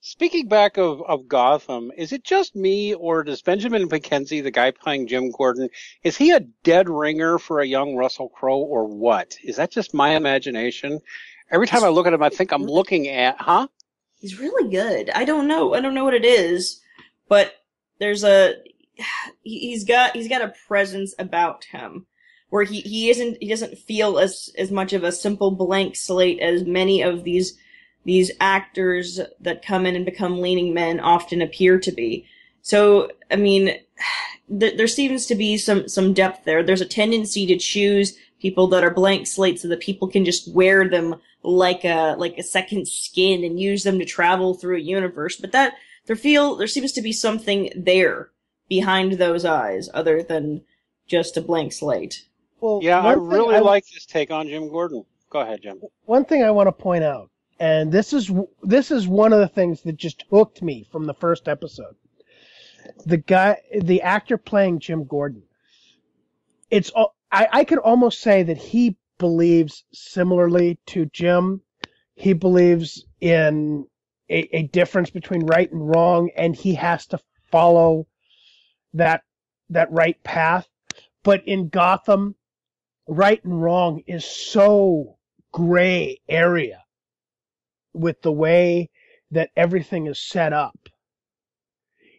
Speaking back of Gotham, is it just me, or does Benjamin McKenzie, the guy playing Jim Gordon, is he a dead ringer for a young Russell Crowe, or what? Is that just my imagination? Every time I look at him, I think I'm looking at, He's really good. I don't know what it is, but he's got a presence about him where he doesn't feel as much of a simple blank slate as many of these actors that come in and become leading men often appear to be. So, I mean, there seems to be some depth there. There's a tendency to choose people that are blank slates so that people can just wear them like a second skin and use them to travel through a universe. But there seems to be something there behind those eyes other than just a blank slate. Well, yeah, I really like this take on Jim Gordon. Go ahead, Jim. One thing I want to point out, and this is one of the things that just hooked me from the first episode. The actor playing Jim Gordon. I could almost say that he believes similarly to Jim. He believes in a difference between right and wrong, and he has to follow that right path. But in Gotham, right and wrong is so gray area with the way that everything is set up.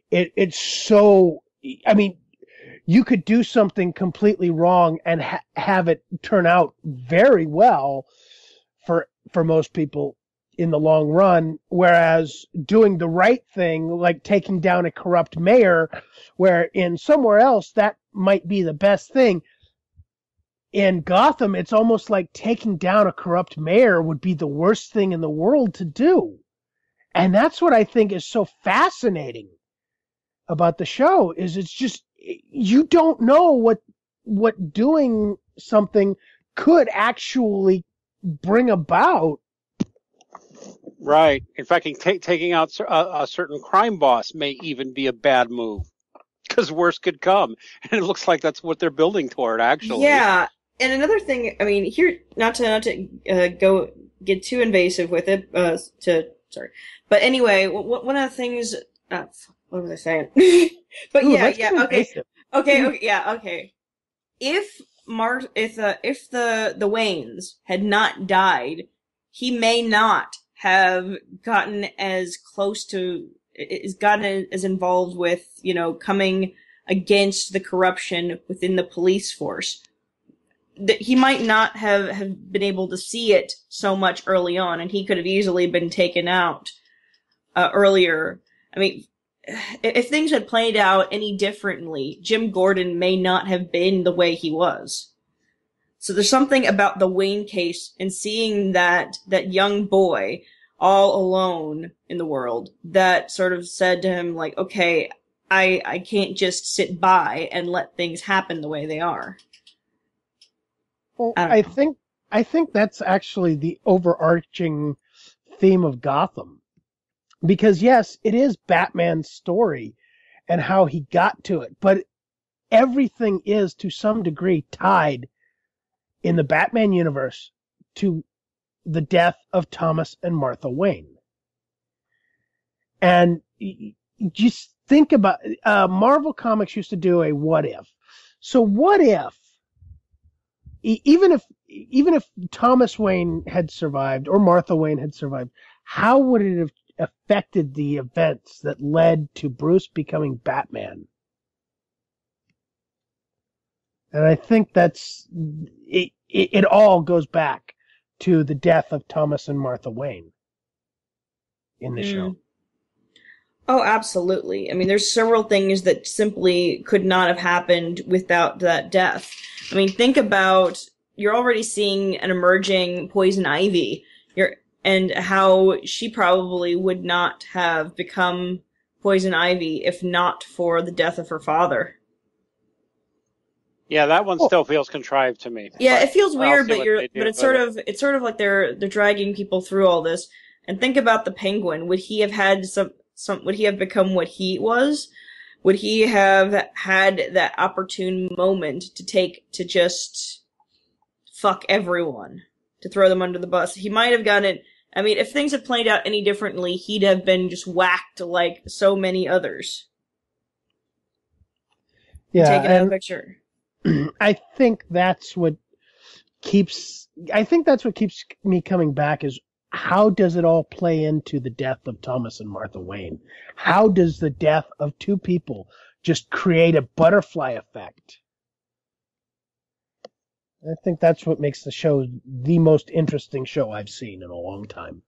It's so, I mean, you could do something completely wrong and have it turn out very well for most people in the long run, whereas doing the right thing, like taking down a corrupt mayor, where in somewhere else that might be the best thing, in Gotham it's almost like taking down a corrupt mayor would be the worst thing in the world to do. And that's what I think is so fascinating about the show, is it's just, you don't know what doing something could actually bring about. Right. In fact, taking out a certain crime boss may even be a bad move, because worse could come. And it looks like that's what they're building toward, actually. Yeah. And another thing, I mean, here, not to go get too invasive with it, sorry. But anyway, one of the things, what was I saying? But Ooh, yeah, okay. If the Waynes had not died, he may not have gotten as involved with, coming against the corruption within the police force. That he might not have been able to see it so much early on, and he could have easily been taken out earlier. I mean, if things had played out any differently, Jim Gordon may not have been the way he was. So there's something about the Wayne case and seeing that young boy all alone in the world that sort of said to him, like, okay, I can't just sit by and let things happen the way they are. Well, I think that's actually the overarching theme of Gotham. Because yes, it is Batman's story and how he got to it, but everything is to some degree tied in the Batman universe to the death of Thomas and Martha Wayne. And just think about, Marvel Comics used to do a what if. So what if, even if Thomas Wayne had survived or Martha Wayne had survived, how would it have affected the events that led to Bruce becoming Batman? And I think that's it. It all goes back to the death of Thomas and Martha Wayne in the show. Oh, absolutely. I mean, there's several things that simply could not have happened without that death. I mean, think about, you're already seeing an emerging Poison Ivy. And how she probably would not have become Poison Ivy if not for the death of her father. Yeah, that one still feels contrived to me. Yeah, it feels weird, but it's sort of like they're dragging people through all this. And think about the Penguin. Would he have had would he have become what he was? Would he have had that opportune moment to just fuck everyone, to throw them under the bus? He might have gotten it. I mean, if things had played out any differently, he'd have been just whacked like so many others. Yeah, taken out of the picture. I think that's what keeps me coming back, is how does it all play into the death of Thomas and Martha Wayne? How does the death of two people just create a butterfly effect? I think that's what makes the show the most interesting show I've seen in a long time.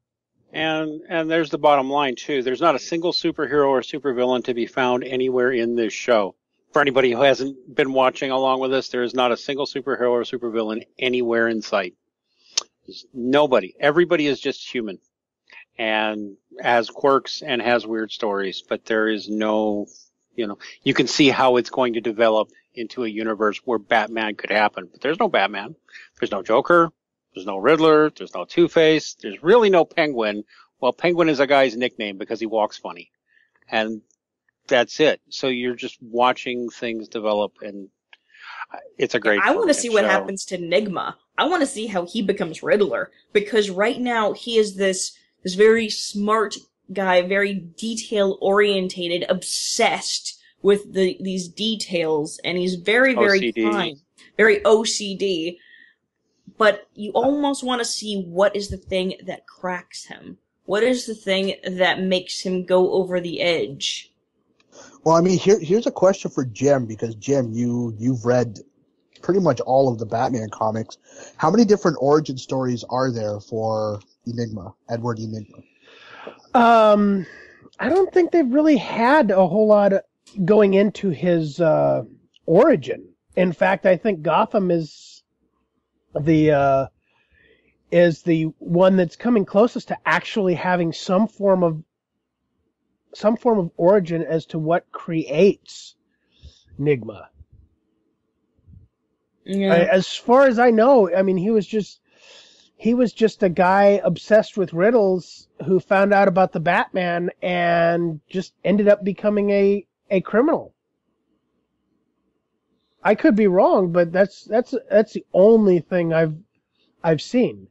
And there's the bottom line, too. There's not a single superhero or supervillain to be found anywhere in this show. For anybody who hasn't been watching along with us, there is not a single superhero or supervillain anywhere in sight. There's nobody. Everybody is just human and has quirks and has weird stories, but there is no, you can see how it's going to develop into a universe where Batman could happen. But there's no Batman. There's no Joker. There's no Riddler. There's no Two-Face. There's really no Penguin. Well, Penguin is a guy's nickname because he walks funny. And that's it. So you're just watching things develop, and it's a great I want to see what show. happens to Enigma. I want to see how he becomes Riddler, because right now he is this very smart guy, very detail-orientated, obsessed with these details, and he's very, very OCD. kind, very OCD. but you almost want to see what is the thing that cracks him. What is the thing that makes him go over the edge? Well, I mean, here's a question for Jim, because Jim, you've read pretty much all of the Batman comics. How many different origin stories are there for Edward Enigma? I don't think they've really had a whole lot going into his origin. In fact, I think Gotham is the one that's coming closest to actually having some form of origin as to what creates Enigma. Yeah. As far as I know, I mean, he was just a guy obsessed with riddles who found out about the Batman and just ended up becoming a criminal. I could be wrong, but that's the only thing I've seen.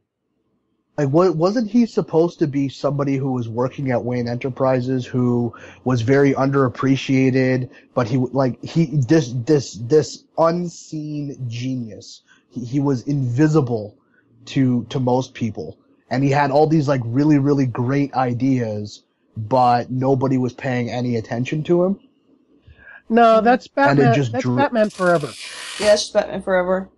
Like, wasn't he supposed to be somebody who was working at Wayne Enterprises, who was very underappreciated, but this unseen genius. He was invisible to most people, and he had all these like really, really great ideas, but nobody was paying any attention to him. No, that's Batman. Batman Forever. Yeah, it's Batman Forever.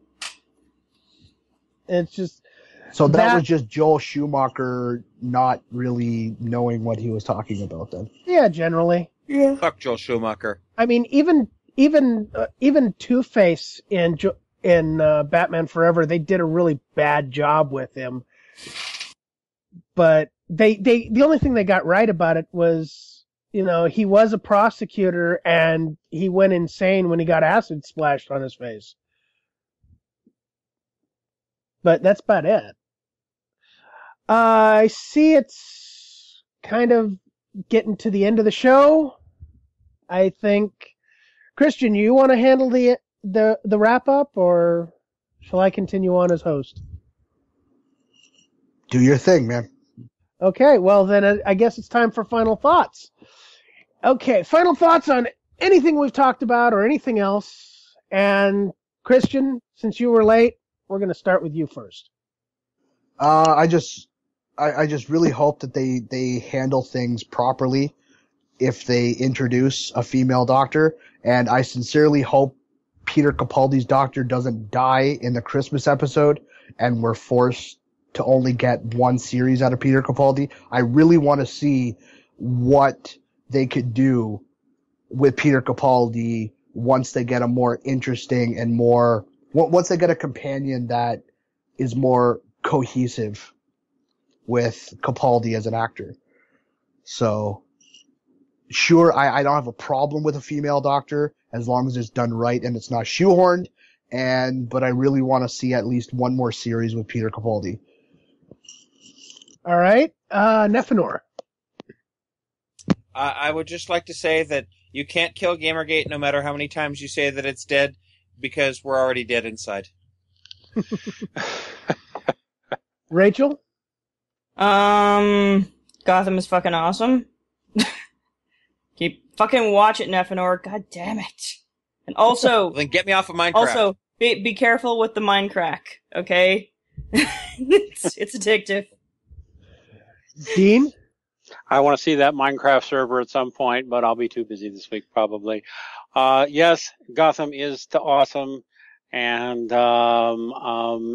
It's just. So that was just Joel Schumacher not really knowing what he was talking about then. Yeah, generally. Yeah. Fuck Joel Schumacher. I mean, even Two-Face in Batman Forever, they did a really bad job with him. But the only thing they got right about it was, he was a prosecutor and he went insane when he got acid splashed on his face. But that's about it. I see it's kind of getting to the end of the show. I think, Christian, you want to handle the wrap up, or shall I continue on as host? Do your thing, man. Okay, well then I guess it's time for final thoughts. Okay, final thoughts on anything we've talked about or anything else. And Christian, since you were late, we're going to start with you first. I just really hope that they handle things properly if they introduce a female doctor, and I sincerely hope Peter Capaldi's doctor doesn't die in the Christmas episode and we're forced to only get one series out of Peter Capaldi. I really want to see what they could do with Peter Capaldi once they get a more interesting and once they get a companion that is more cohesive with Capaldi as an actor. So, sure, I don't have a problem with a female doctor as long as it's done right and it's not shoehorned. But I really want to see at least one more series with Peter Capaldi. All right, Nephenor. I would just like to say that you can't kill Gamergate no matter how many times you say that it's dead, because we're already dead inside. Rachel? Gotham is fucking awesome. Keep fucking watch it, Nephenor. God damn it. And also... Then get me off of Minecraft. Also, be careful with the mine crack, okay? it's addictive. Dean? I want to see that Minecraft server at some point, but I'll be too busy this week probably. Yes, Gotham is awesome. And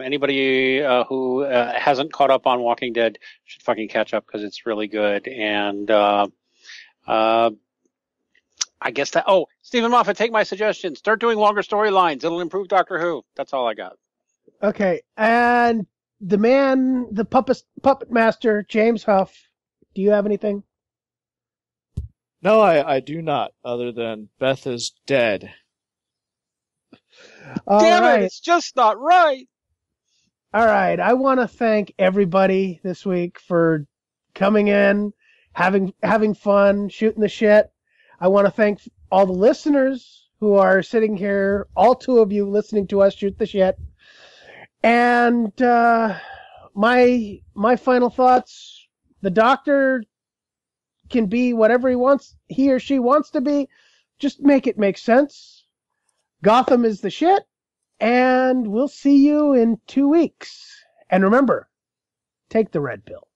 anybody who hasn't caught up on Walking Dead should fucking catch up, because it's really good. And I guess that... Oh, Stephen Moffat, take my suggestion. Start doing longer storylines. It'll improve Doctor Who. That's all I got. Okay, and the puppet master, James Huff, do you have anything? No, I do not, other than Beth is dead. Damn it, it's just not right. All right, I want to thank everybody this week for coming in, having fun, shooting the shit. I want to thank all the listeners who are sitting here, all two of you listening to us shoot the shit. And my final thoughts: the Doctor can be whatever he or she wants to be. Just make it make sense. Gotham is the shit. And we'll see you in 2 weeks. And remember, take the red pill.